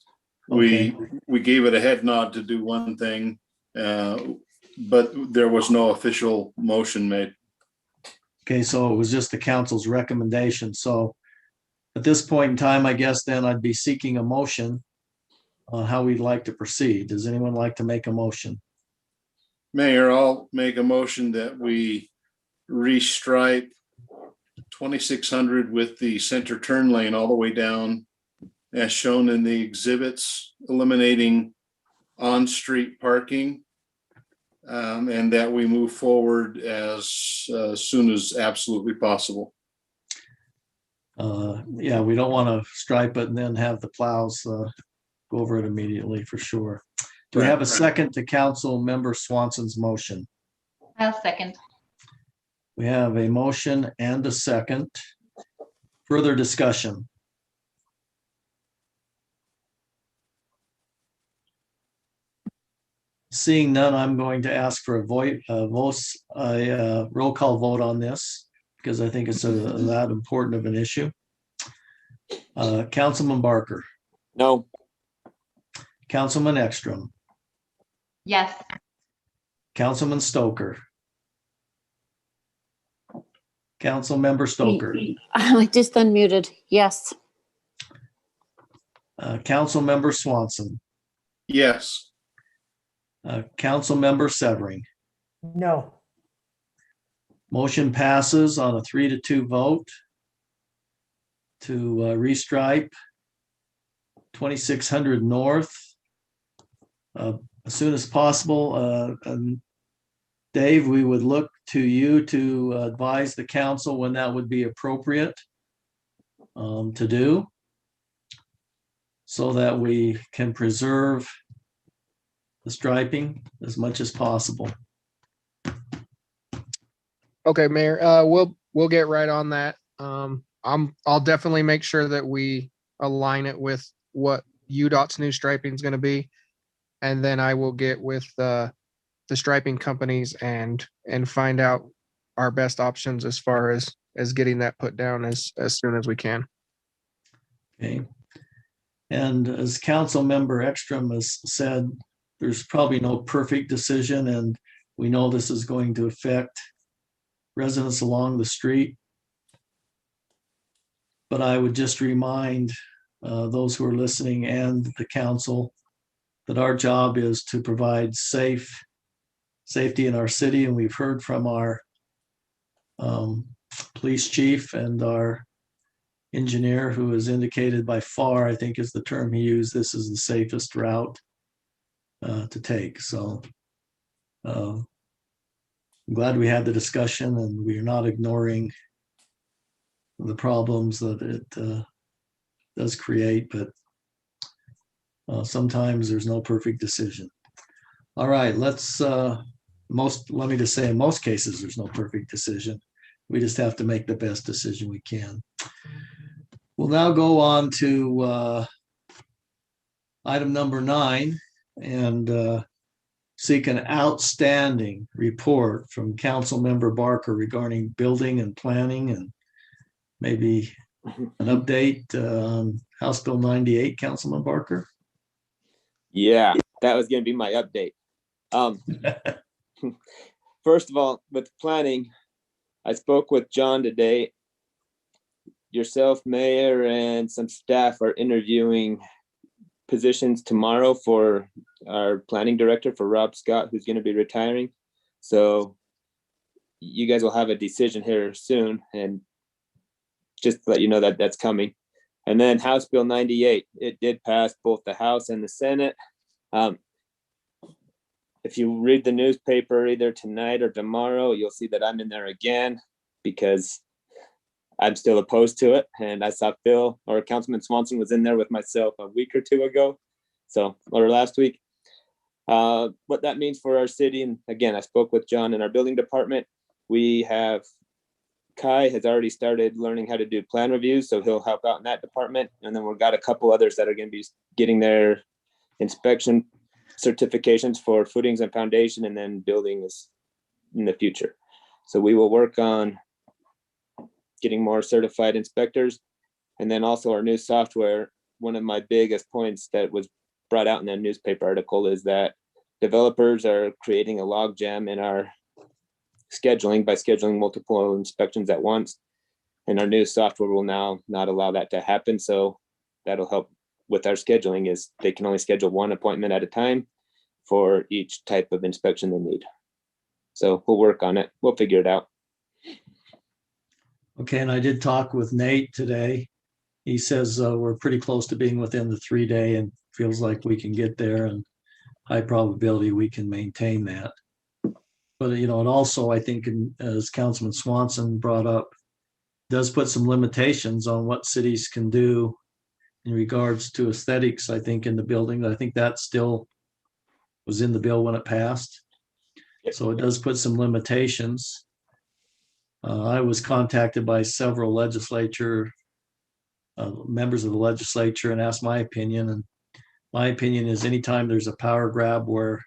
we gave it a head nod to do one thing, but there was no official motion made. Okay, so it was just the council's recommendation. So at this point in time, I guess then I'd be seeking a motion on how we'd like to proceed. Does anyone like to make a motion? Mayor, I'll make a motion that we restripe 2600 with the center turn lane all the way down as shown in the exhibits, eliminating on-street parking, and that we move forward as soon as absolutely possible. Yeah, we don't want to stripe it and then have the plows go over it immediately for sure. Do we have a second to Council Member Swanson's motion? I'll second. We have a motion and a second. Further discussion? Seeing none, I'm going to ask for a roll call vote on this because I think it's that important of an issue. Councilman Barker. No. Councilman Ekstrom. Yes. Councilman Stoker. Councilmember Stoker. I just unmuted. Yes. Councilmember Swanson. Yes. Councilmember Severing. No. Motion passes on a 3-2 vote to restripe 2600 North as soon as possible. And Dave, we would look to you to advise the council when that would be appropriate to do so that we can preserve the striping as much as possible. Okay, Mayor, we'll get right on that. I'll definitely make sure that we align it with what UDOT's new striping is going to be. And then I will get with the striping companies and find out our best options as far as getting that put down as soon as we can. Okay. And as Council Member Ekstrom has said, there's probably no perfect decision, and we know this is going to affect residents along the street. But I would just remind those who are listening and the council that our job is to provide safety in our city. And we've heard from our police chief and our engineer, who has indicated by far, I think is the term he used, this is the safest route to take. So I'm glad we had the discussion and we are not ignoring the problems that it does create, but sometimes there's no perfect decision. All right, let me just say in most cases, there's no perfect decision. We just have to make the best decision we can. We'll now go on to item number 9, and seek an outstanding report from Councilmember Barker regarding building and planning, and maybe an update on House Bill 98, Councilman Barker. Yeah, that was going to be my update. First of all, with planning, I spoke with John today. Yourself, Mayor, and some staff are interviewing positions tomorrow for our planning director, for Rob Scott, who's going to be retiring. So you guys will have a decision here soon, and just to let you know that that's coming. And then House Bill 98, it did pass both the House and the Senate. If you read the newspaper either tonight or tomorrow, you'll see that I'm in there again because I'm still opposed to it. And I saw Phil, or Councilman Swanson, was in there with myself a week or two ago, or last week. What that means for our city, and again, I spoke with John in our building department. Kai has already started learning how to do plan reviews, so he'll help out in that department. And then we've got a couple others that are going to be getting their inspection certifications for footings and foundation, and then building is in the future. So we will work on getting more certified inspectors. And then also our new software. One of my biggest points that was brought out in that newspaper article is that developers are creating a log jam in our scheduling by scheduling multiple inspections at once. And our new software will now not allow that to happen. So that'll help with our scheduling, is they can only schedule one appointment at a time for each type of inspection they need. So we'll work on it. We'll figure it out. Okay, and I did talk with Nate today. He says we're pretty close to being within the 3-day and feels like we can get there, and high probability we can maintain that. But, and also I think, as Councilman Swanson brought up, does put some limitations on what cities can do in regards to aesthetics, I think, in the building. I think that still was in the bill when it passed. So it does put some limitations. I was contacted by several members of the legislature and asked my opinion. And my opinion is anytime there's a power grab where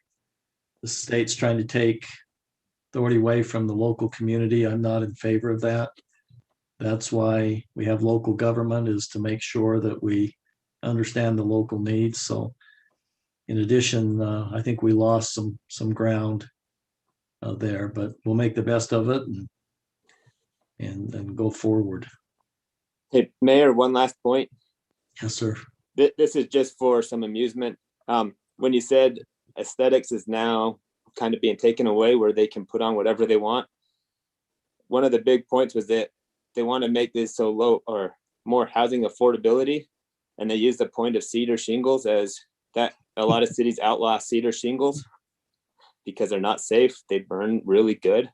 the state's trying to take authority away from the local community, I'm not in favor of that. That's why we have local government, is to make sure that we understand the local needs. So in addition, I think we lost some ground there, but we'll make the best of it and go forward. Hey, Mayor, one last point. Yes, sir. This is just for some amusement. When you said aesthetics is now kind of being taken away where they can put on whatever they want, one of the big points was that they want to make this so low or more housing affordability. And they use the point of cedar shingles as that. A lot of cities outlaw cedar shingles because they're not safe. They burn really good.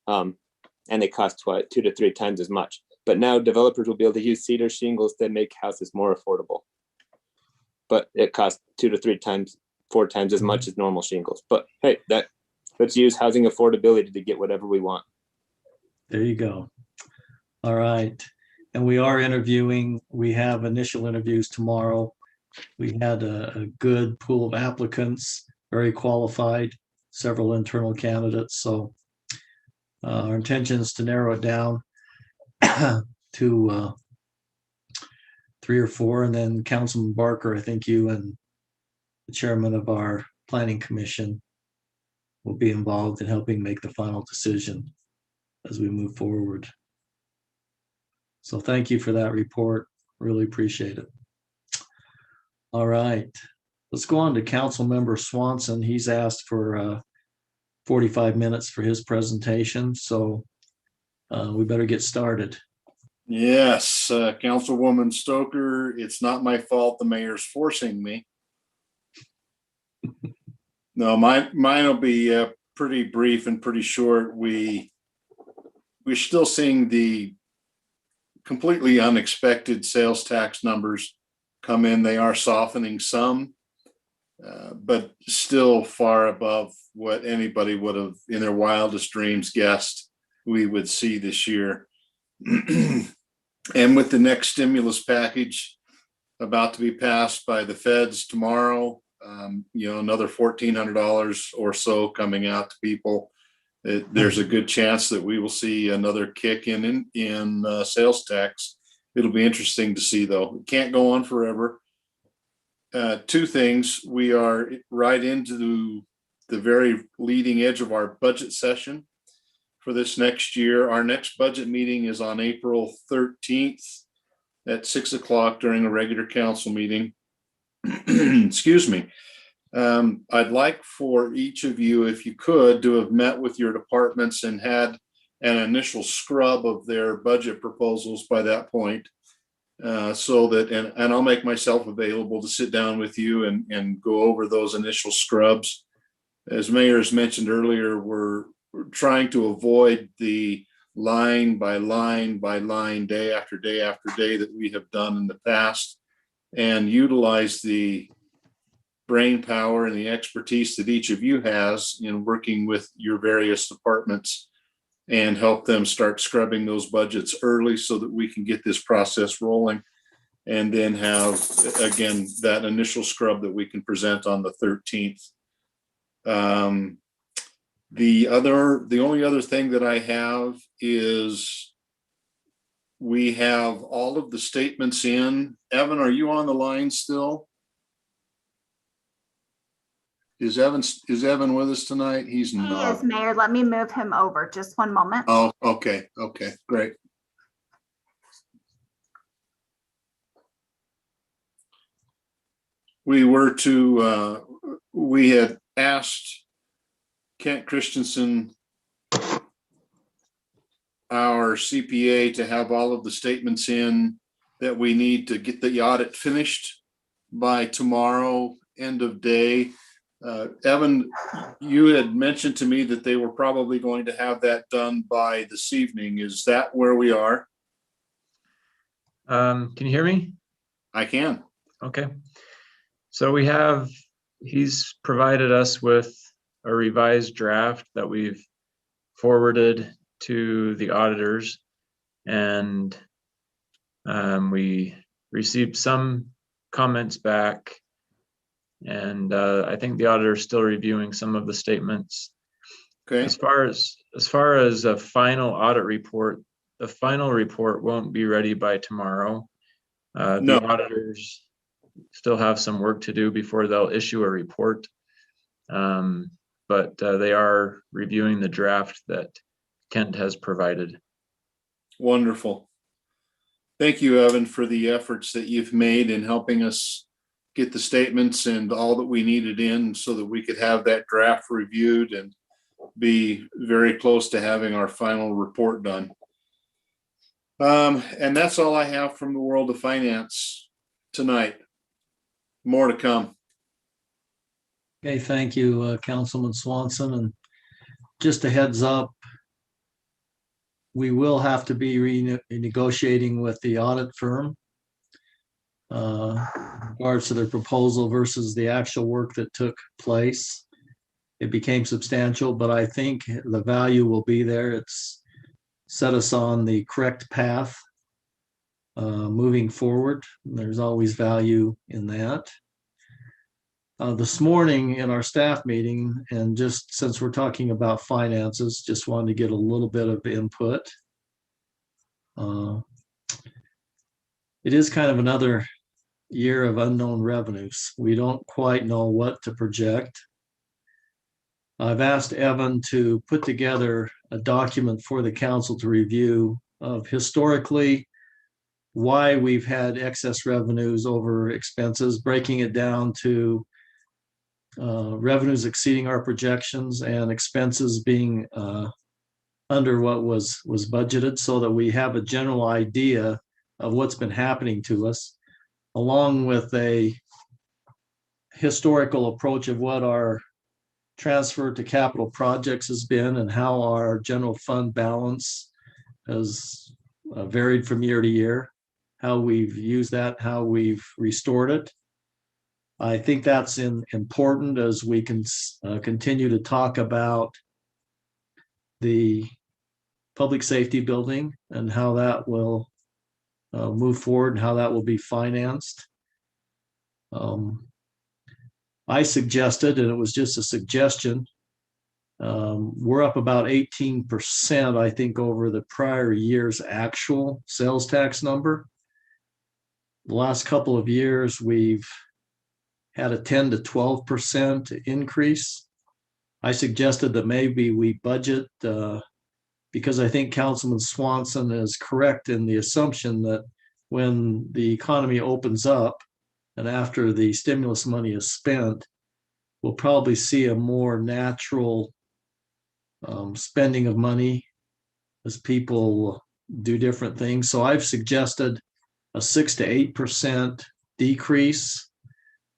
And they cost 2 to 3 times as much. But now developers will be able to use cedar shingles to make houses more affordable. But it costs 2 to 3 times, 4 times as much as normal shingles. But hey, let's use housing affordability to get whatever we want. There you go. All right. And we are interviewing. We have initial interviews tomorrow. We had a good pool of applicants, very qualified, several internal candidates. So our intention is to narrow it down to 3 or 4. And then Councilman Barker, I think you and the chairman of our planning commission will be involved in helping make the final decision as we move forward. So thank you for that report. Really appreciate it. All right, let's go on to Councilmember Swanson. He's asked for 45 minutes for his presentation, so we better get started. Yes, Councilwoman Stoker, it's not my fault. The mayor's forcing me. No, mine will be pretty brief and pretty short. We're still seeing the completely unexpected sales tax numbers come in. They are softening some, but still far above what anybody would have in their wildest dreams guessed we would see this year. And with the next stimulus package about to be passed by the feds tomorrow, Another $1,400 or so coming out to people. There's a good chance that we will see another kick in sales tax. It'll be interesting to see, though. It can't go on forever. Two things. We are right into the very leading edge of our budget session for this next year. Our next budget meeting is on April 13th at 6 o'clock during a regular council meeting. Excuse me. I'd like for each of you, if you could, to have met with your departments and had an initial scrub of their budget proposals by that point, so that, and I'll make myself available to sit down with you and go over those initial scrubs. As Mayor has mentioned earlier, we're trying to avoid the line by line by line, day after day after day that we have done in the past, and utilize the brain power and the expertise that each of you has in working with your various departments and help them start scrubbing those budgets early so that we can get this process rolling and then have, again, that initial scrub that we can present on the 13th. The only other thing that I have is we have all of the statements in. Evan, are you on the line still? Is Evan with us tonight? He's He not. is, Mayor. Let me move him over. Just one moment. Oh, okay. Okay, great. We had asked Kent Christensen, our CPA, to have all of the statements in that we need to get the audit finished by tomorrow, end of day. Evan, you had mentioned to me that they were probably going to have that done by this evening. Is that where we are? Can you hear me? I can. Okay. So he's provided us with a revised draft that we've forwarded to the auditors, and we received some comments back, and I think the auditor is still reviewing some of the statements. Okay. As far as a final audit report, the final report won't be ready by tomorrow. No. The auditors still have some work to do before they'll issue a report. But they are reviewing the draft that Kent has provided. Wonderful. Thank you, Evan, for the efforts that you've made in helping us get the statements and all that we needed in so that we could have that draft reviewed and be very close to having our final report done. And that's all I have from the world of finance tonight. More to come. Okay, thank you, Councilman Swanson. And just a heads up, we will have to be renegotiating with the audit firm in regards to their proposal versus the actual work that took place. It became substantial, but I think the value will be there. It's set us on the correct path moving forward. There's always value in that. This morning in our staff meeting, and just since we're talking about finances, just wanted to get a little bit of input. It is kind of another year of unknown revenues. We don't quite know what to project. I've asked Evan to put together a document for the council to review of historically why we've had excess revenues over expenses, breaking it down to revenues exceeding our projections and expenses being under what was budgeted, so that we have a general idea of what's been happening to us, along with a historical approach of what our transfer to capital projects has been and how our general fund balance has varied from year to year, how we've used that, how we've restored it. I think that's important as we can continue to talk about the public safety building and how that will move forward and how that will be financed. I suggested, and it was just a suggestion, we're up about 18%, I think, over the prior year's actual sales tax number. The last couple of years, we've had a 10 to 12% increase. I suggested that maybe we budget, because I think Councilman Swanson is correct in the assumption that when the economy opens up and after the stimulus money is spent, we'll probably see a more natural spending of money as people do different things. So I've suggested a 6 to 8% decrease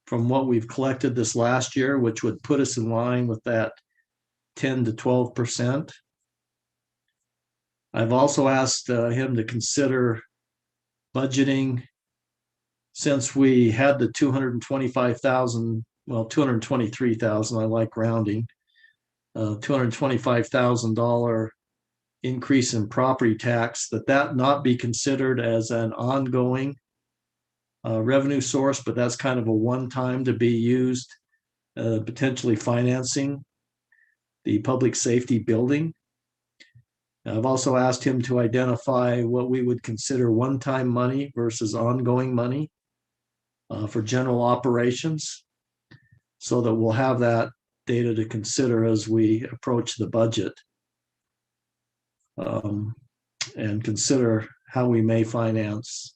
from what we've collected this last year, which would put us in line with that 10 to 12%. I've also asked him to consider budgeting, since we had the 225,000, well, 223,000, I like rounding, $225,000 increase in property tax, that not be considered as an ongoing revenue source, but that's kind of a one-time to be used, potentially financing the public safety building. I've also asked him to identify what we would consider one-time money versus ongoing money for general operations, so that we'll have that data to consider as we approach the budget, and consider how we may finance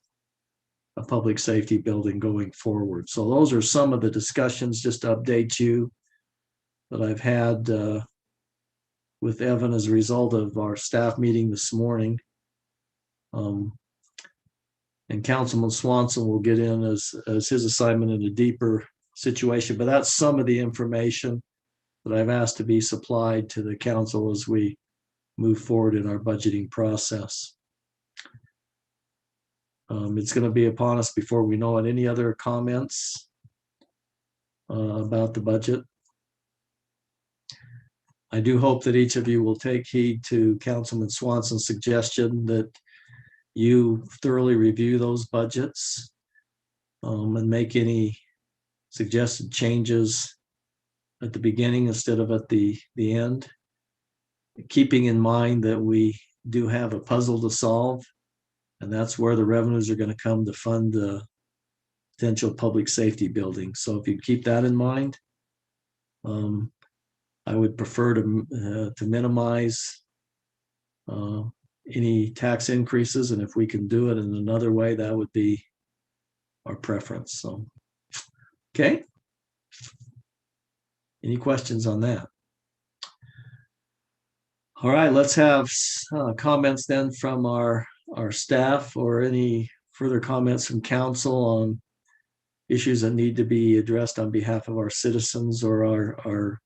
a public safety building going forward. So those are some of the discussions, just to update you, that I've had with Evan as a result of our staff meeting this morning. And Councilman Swanson will get in as his assignment in a deeper situation, but that's some of the information that I've asked to be supplied to the council as we move forward in our budgeting process. It's going to be upon us before we know it. Any other comments about the budget? I do hope that each of you will take heed to Councilman Swanson's suggestion that you thoroughly review those budgets and make any suggested changes at the beginning instead of at the end, keeping in mind that we do have a puzzle to solve, and that's where the revenues are going to come to fund the potential public safety building. So if you keep that in mind, I would prefer to minimize any tax increases, and if we can do it in another way, that would be our preference. So, okay. Any questions on that? All right, let's have comments then from our staff, or any further comments from council on issues that need to be addressed on behalf of our citizens or our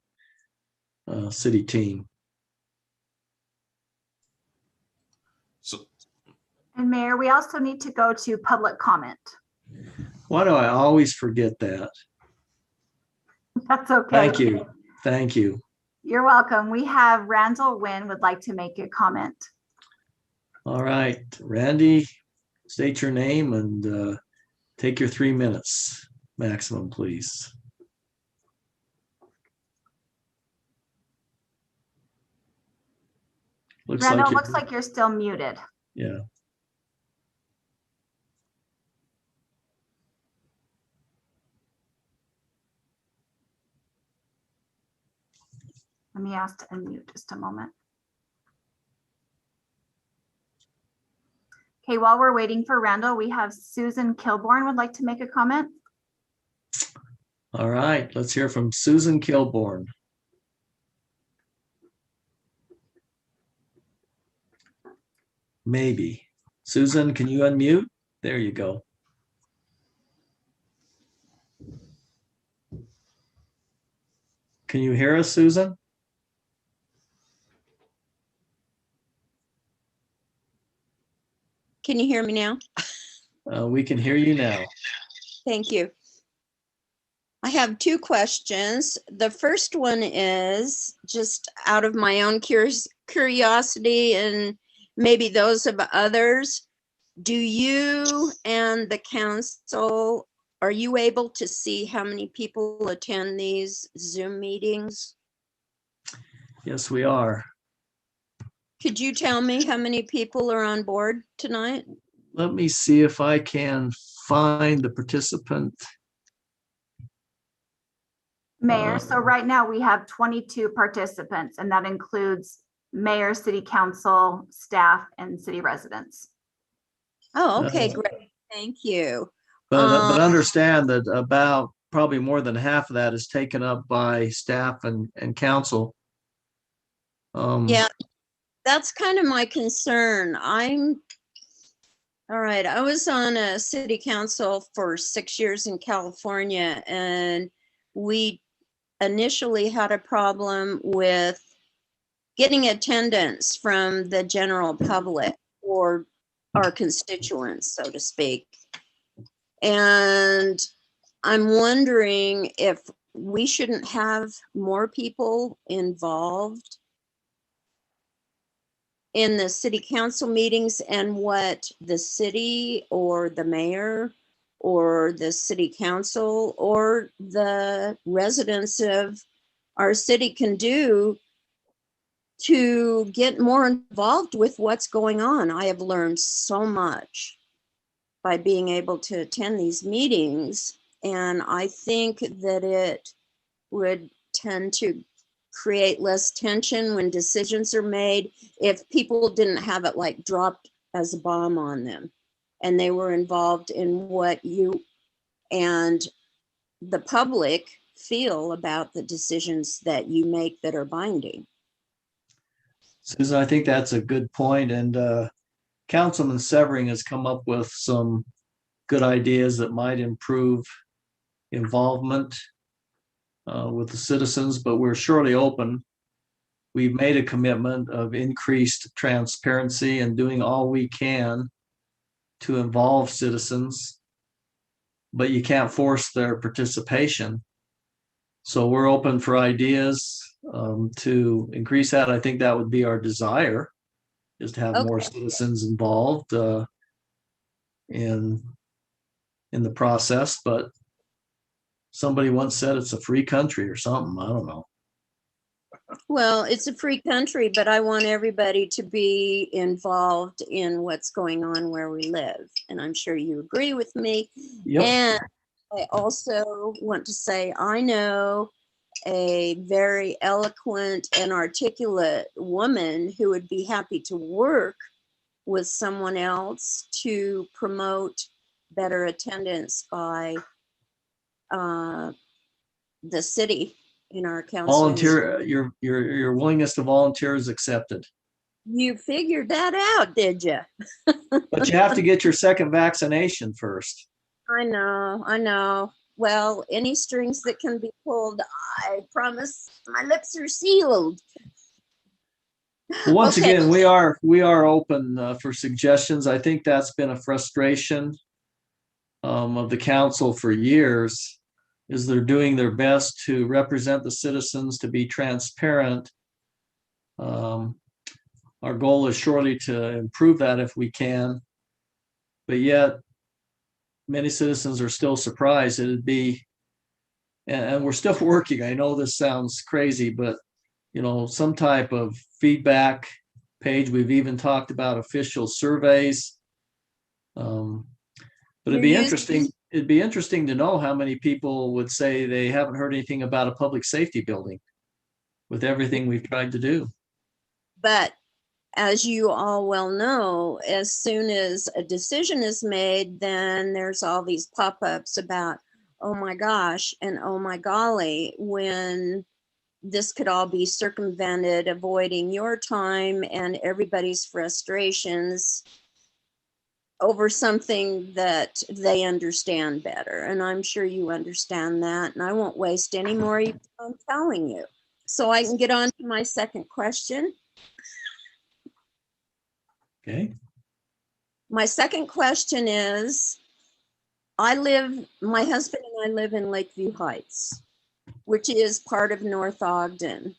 city team. And Mayor, we also need to go to public comment. Why do I always forget that? That's okay. Thank you. Thank you. You're welcome. We have Randall Wynn would like to make a comment. All right, Randy, state your name and take your 3 minutes maximum, please. Randall, looks like you're still muted. Yeah. Let me ask to unmute just a moment. Okay, while we're waiting for Randall, we have Susan Kilborn would like to make a comment. All right, let's hear from Susan Kilborn. Maybe. Susan, can you unmute? There you go. Can you hear us, Susan? Can you hear me now? We can hear you now. Thank you. I have two questions. The first one is just out of my own curiosity and maybe those of others. Do you and the council are you able to see how many people attend these Zoom meetings? Yes, we are. Could you tell me how many people are on board tonight? Let me see if I can find the participant. Mayor, so right now we have 22 participants, and that includes mayor, city council, staff, and city residents. Oh, okay, great. Thank you. But understand that about probably more than half of that is taken up by staff and council. Yeah, that's kind of my concern. All right, I was on a city council for 6 years in California, and we initially had a problem with getting attendance from the general public or our constituents, so to speak. And I'm wondering if we shouldn't have more people involved in the city council meetings, and what the city or the mayor or the city council or the residents of our city can do to get more involved with what's going on. I have learned so much by being able to attend these meetings, and I think that it would tend to create less tension when decisions are made if people didn't have it like dropped as a bomb on them and they were involved in what you and the public feel about the decisions that you make that are binding. Susan, I think that's a good point, and Councilman Severing has come up with some good ideas that might improve involvement with the citizens, but we're surely open. We've made a commitment of increased transparency and doing all we can to involve citizens, but you can't force their participation. So we're open for ideas to increase that. I think that would be our desire, is to have more citizens involved in the process. But somebody once said it's a free country or something. I don't know. Well, it's a free country, but I want everybody to be involved in what's going on where we live. And I'm sure you agree with me. Yep. And I also want to say, I know a very eloquent and articulate woman who would be happy to work with someone else to promote better attendance by the city in our council. Volunteer, your willingness to volunteer is accepted. You figured that out, did you? But you have to get your second vaccination first. I know. Well, any strings that can be pulled, I promise my lips are sealed. Once again, we are open for suggestions. I think that's been a frustration of the council for years, is they're doing their best to represent the citizens, to be transparent. Our goal is surely to improve that if we can, but yet many citizens are still surprised. It'd be, and we're still working. I know this sounds crazy, but some type of feedback page. We've even talked about official surveys. But it'd be interesting. It'd be interesting to know how many people would say they haven't heard anything about a public safety building with everything we've tried to do. But as you all well know, as soon as a decision is made, then there's all these pop-ups about, oh my gosh, and oh my golly, when this could all be circumvented, avoiding your time and everybody's frustrations over something that they understand better. And I'm sure you understand that, and I won't waste any more time telling you. So I can get on to my second question. Okay. My second question is, my husband and I live in Lakeview Heights, which is part of North Ogden.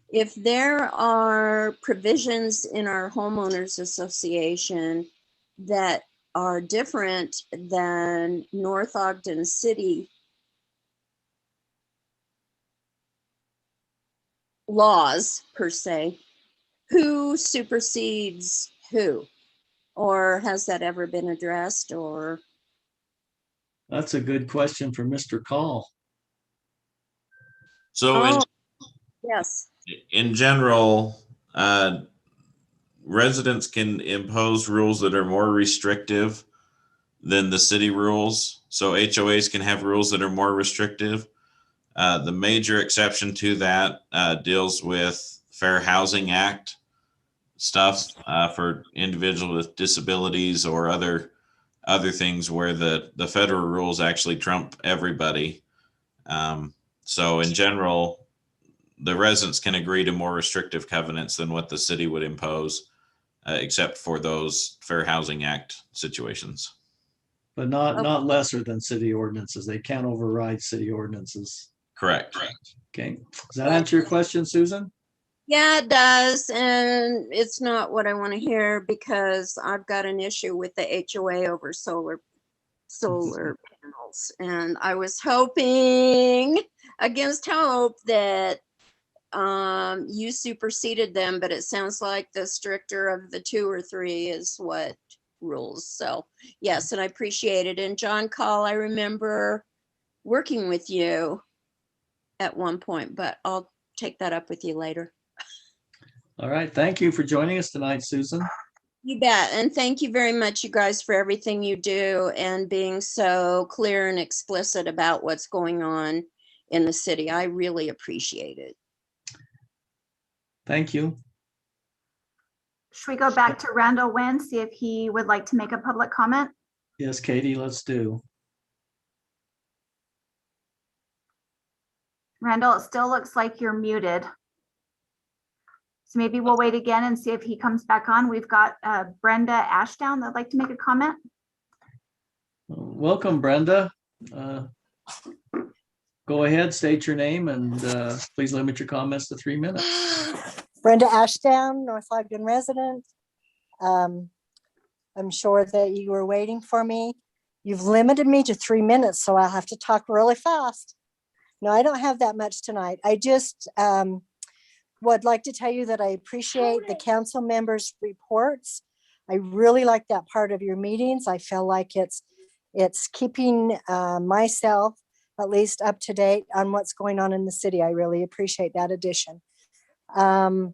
If there are provisions in our homeowners association that are different than North Ogden City laws per se, who supersedes who? Or has that ever been addressed? Or That's a good question for Mr. Call. So oh, yes. in general, residents can impose rules that are more restrictive than the city rules. So HOAs can have rules that are more restrictive. The major exception to that deals with Fair Housing Act stuff for individuals with disabilities or other things where the federal rules actually trump everybody. So in general, the residents can agree to more restrictive covenants than what the city would impose, except for those Fair Housing Act situations. But not lesser than city ordinances. They can't override city ordinances. Correct. Okay. Does that answer your question, Susan? Yeah, it does. And it's not what I want to hear because I've got an issue with the HOA over solar panels. And I was hoping against hope that you superseded them, but it sounds like the stricter of the 2 or 3 is what rules. So yes, and I appreciate it. And John Call, I remember working with you at one point, but I'll take that up with you later. All right. Thank you for joining us tonight, Susan. You bet. And thank you very much, you guys, for everything you do and being so clear and explicit about what's going on in the city. I really appreciate it. Thank you. Should we go back to Randall Wynn, see if he would like to make a public comment? Yes, Katie, let's do. Randall, it still looks like you're muted. So maybe we'll wait again and see if he comes back on. We've got Brenda Ashdown that'd like to make a comment. Welcome, Brenda. Go ahead, state your name, and please limit your comments to 3 minutes. Brenda Ashdown, North Ogden resident. I'm sure that you were waiting for me. You've limited me to 3 minutes, so I'll have to talk really fast. No, I don't have that much tonight. I just would like to tell you that I appreciate the council members' reports. I really like that part of your meetings. I feel like it's keeping myself at least up to date on what's going on in the city. I really appreciate that addition. The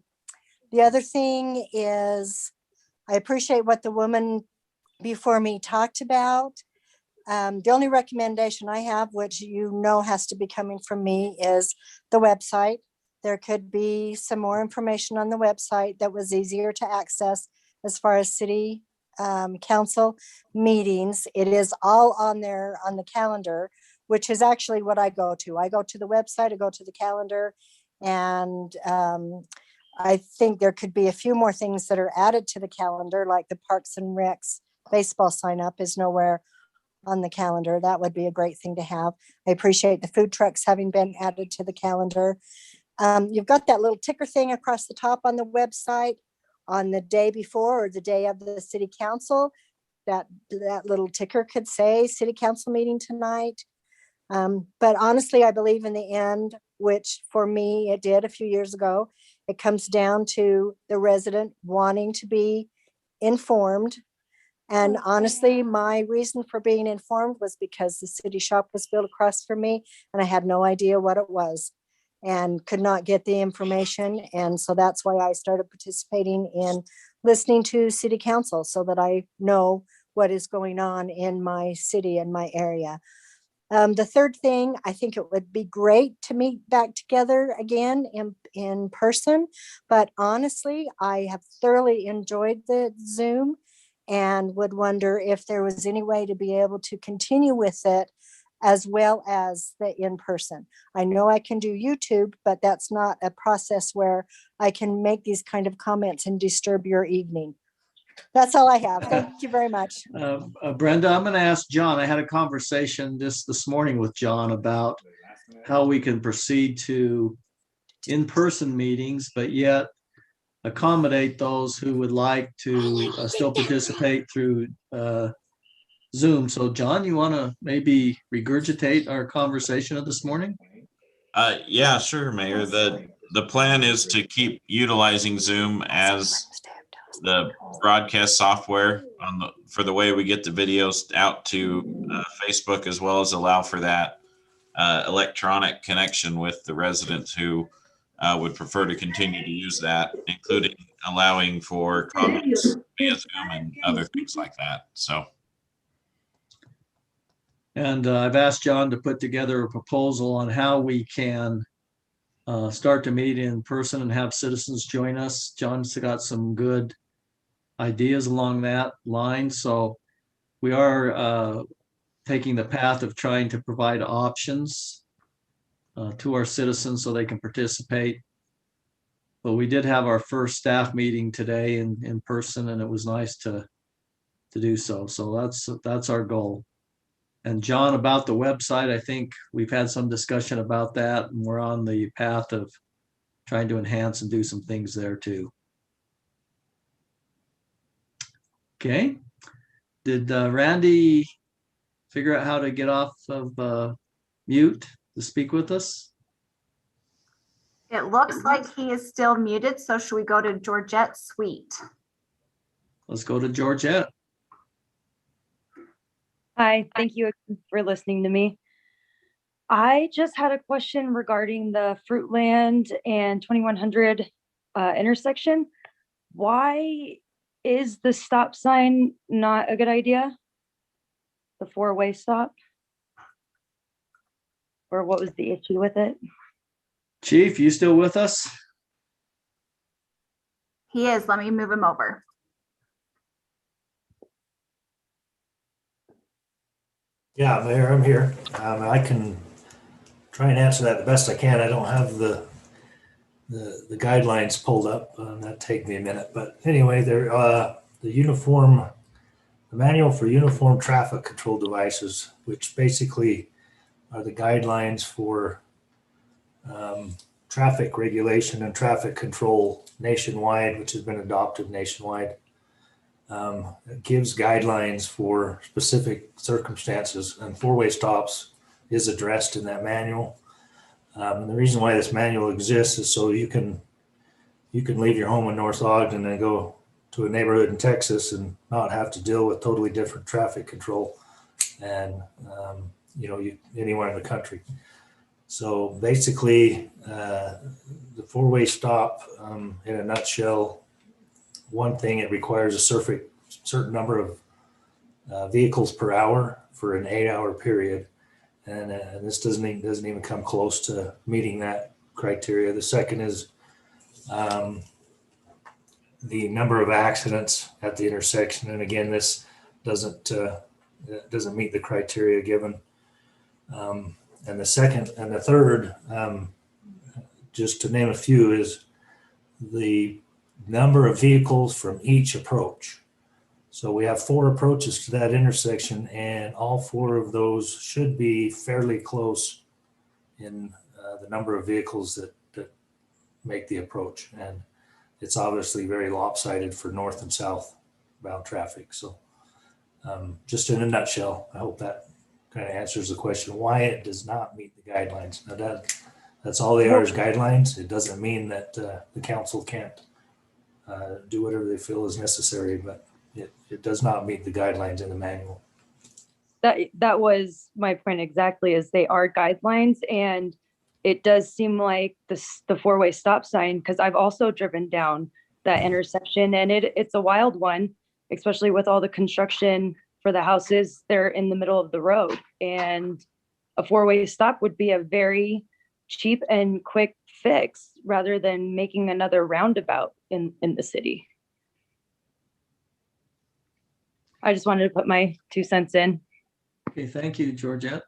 other thing is I appreciate what the woman before me talked about. The only recommendation I have, which you know has to be coming from me, is the website. There could be some more information on the website that was easier to access as far as city council meetings. It is all on there on the calendar, which is actually what I go to. I go to the website, I go to the calendar, and I think there could be a few more things that are added to the calendar, like the Parks and Recs baseball sign up is nowhere on the calendar. That would be a great thing to have. I appreciate the food trucks having been added to the calendar. You've got that little ticker thing across the top on the website on the day before or the day of the city council. That little ticker could say city council meeting tonight. But honestly, I believe in the end, which for me, it did a few years ago, it comes down to the resident wanting to be informed. And honestly, my reason for being informed was because the city shop was built across from me and I had no idea what it was and could not get the information. And so that's why I started participating in listening to city council so that I know what is going on in my city and my area. The third thing, I think it would be great to meet back together again in person, but honestly, I have thoroughly enjoyed the Zoom and would wonder if there was any way to be able to continue with it as well as the in-person. I know I can do YouTube, but that's not a process where I can make these kind of comments and disturb your evening. That's all I have. Thank you very much. Brenda, I'm going to ask John. I had a conversation just this morning with John about how we can proceed to in-person meetings, but yet accommodate those who would like to still participate through Zoom. So John, you want to maybe regurgitate our conversation of this morning? Yeah, sure, Mayor. The plan is to keep utilizing Zoom as the broadcast software for the way we get the videos out to Facebook, as well as allow for that electronic connection with the residents who would prefer to continue to use that, including allowing for comments via Zoom and other things like that. So. And I've asked John to put together a proposal on how we can start to meet in person and have citizens join us. John's got some good ideas along that line. So we are taking the path of trying to provide options to our citizens so they can participate. But we did have our first staff meeting today in person, and it was nice to do so. So that's our goal. And John, about the website, I think we've had some discussion about that, and we're on the path of trying to enhance and do some things there too. Okay. Did Randy figure out how to get off of mute to speak with us? It looks like he is still muted, so should we go to Georgette Sweet? Let's go to Georgette. Hi, thank you for listening to me. I just had a question regarding the Fruitland and 2100 intersection. Why is the stop sign not a good idea? The four-way stop? Or what was the issue with it? Chief, you still with us? He is. Let me move him over. Yeah, Mayor, I'm here. I can try and answer that the best I can. I don't have the guidelines pulled up. That'd take me a minute. But anyway, the manual for uniform traffic control devices, which basically are the guidelines for traffic regulation and traffic control nationwide, which has been adopted nationwide. It gives guidelines for specific circumstances, and four-way stops is addressed in that manual. And the reason why this manual exists is so you can leave your home in North Ogden and go to a neighborhood in Texas and not have to deal with totally different traffic control and anywhere in the country. So basically, the four-way stop, in a nutshell, one thing, it requires a certain number of vehicles per hour for an 8-hour period. And this doesn't even come close to meeting that criteria. The second is the number of accidents at the intersection. And again, this doesn't meet the criteria given. And the third, just to name a few, is the number of vehicles from each approach. So we have 4 approaches to that intersection, and all 4 of those should be fairly close in the number of vehicles that make the approach. And it's obviously very lopsided for north and southbound traffic. So just in a nutshell, I hope that kind of answers the question why it does not meet the guidelines. Now that's all they are, is guidelines. It doesn't mean that the council can't do whatever they feel is necessary, but it does not meet the guidelines in the manual. That was my point exactly, is they are guidelines, and it does seem like the four-way stop sign, because I've also driven down that intersection, and it's a wild one, especially with all the construction for the houses. They're in the middle of the road, and a four-way stop would be a very cheap and quick fix rather than making another roundabout in the city. I just wanted to put my 2 cents in. Okay, thank you, Georgette.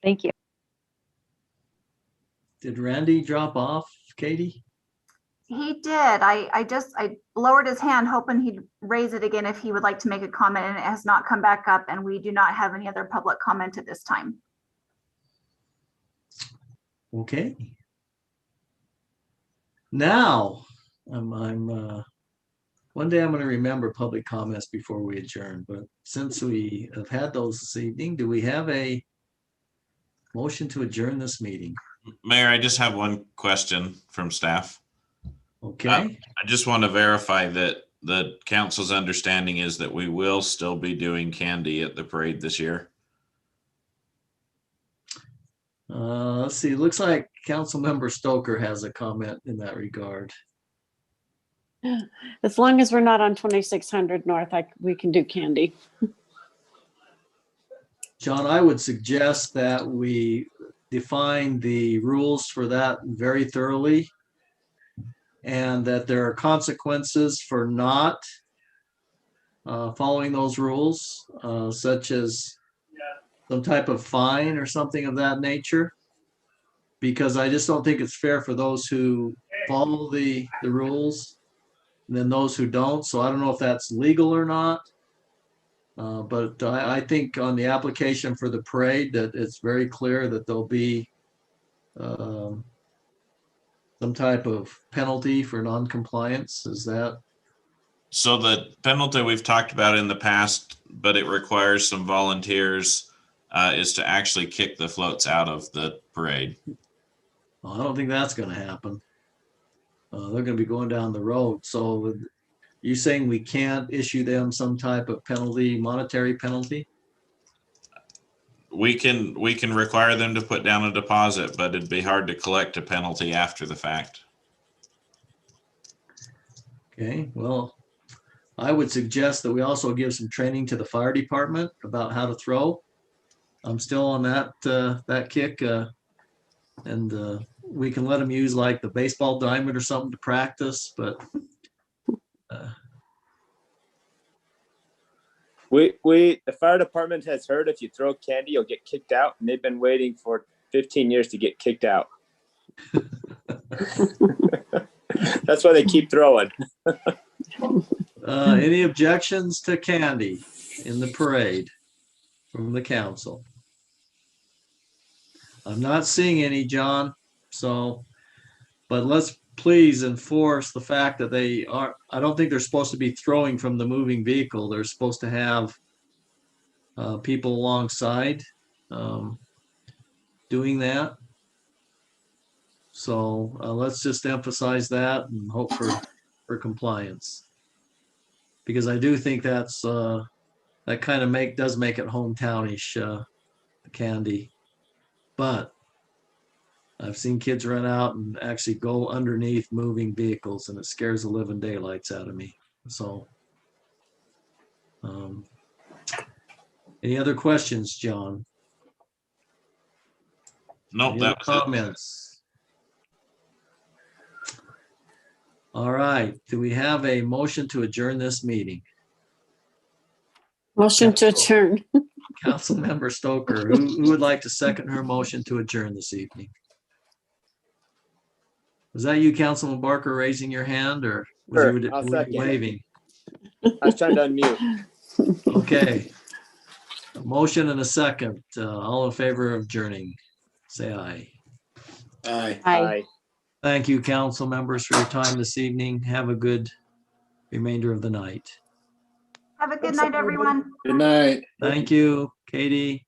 Thank you. Did Randy drop off, Katie? He did. I lowered his hand hoping he'd raise it again if he would like to make a comment, and it has not come back up, and we do not have any other public comment at this time. Okay. Now I'm One day I'm going to remember public comments before we adjourn, but since we have had those this evening, do we have a motion to adjourn this meeting? Mayor, I just have one question from staff. Okay. I just want to verify that the council's understanding is that we will still be doing candy at the parade this year. Let's see, looks like Councilmember Stoker has a comment in that regard. As long as we're not on 2600 North, we can do candy. John, I would suggest that we define the rules for that very thoroughly, and that there are consequences for not following those rules, such as some type of fine or something of that nature. Because I just don't think it's fair for those who follow the rules and then those who don't. So I don't know if that's legal or not. But I think on the application for the parade that it's very clear that there'll be some type of penalty for non-compliance. Is that? So the penalty we've talked about in the past, but it requires some volunteers, is to actually kick the floats out of the parade. Well, I don't think that's going to happen. They're going to be going down the road. So you saying we can't issue them some type of penalty, monetary penalty? We can require them to put down a deposit, but it'd be hard to collect a penalty after the fact. Okay, well, I would suggest that we also give some training to the fire department about how to throw. I'm still on that kick, and we can let them use like the baseball diamond or something to practice, but the fire department has heard if you throw candy, you'll get kicked out, and they've been waiting for 15 years to get kicked out. That's why they keep throwing. Any objections to candy in the parade from the council? I'm not seeing any, John. So, but let's please enforce the fact that they are, I don't think they're supposed to be throwing from the moving vehicle. They're supposed to have people alongside doing that. So let's just emphasize that and hope for compliance. Because I do think that's that kind of does make it hometownish, the candy. But I've seen kids run out and actually go underneath moving vehicles, and it scares the living daylights out of me. So, any other questions, John? Nope, Any other comments? All right. Do we have a motion to adjourn this meeting? Motion to adjourn. Councilmember Stoker, who would like to second her motion to adjourn this evening? Was that you, Councilman Barker, raising your hand, or Sure, were I'll you second. waving? I was trying to unmute. Okay. A motion and a second. All in favor of adjourning, say aye. Aye. Aye. Thank you, council members, for your time this evening. Have a good remainder of the night. Have a good night, everyone. Good night. Thank you, Katie.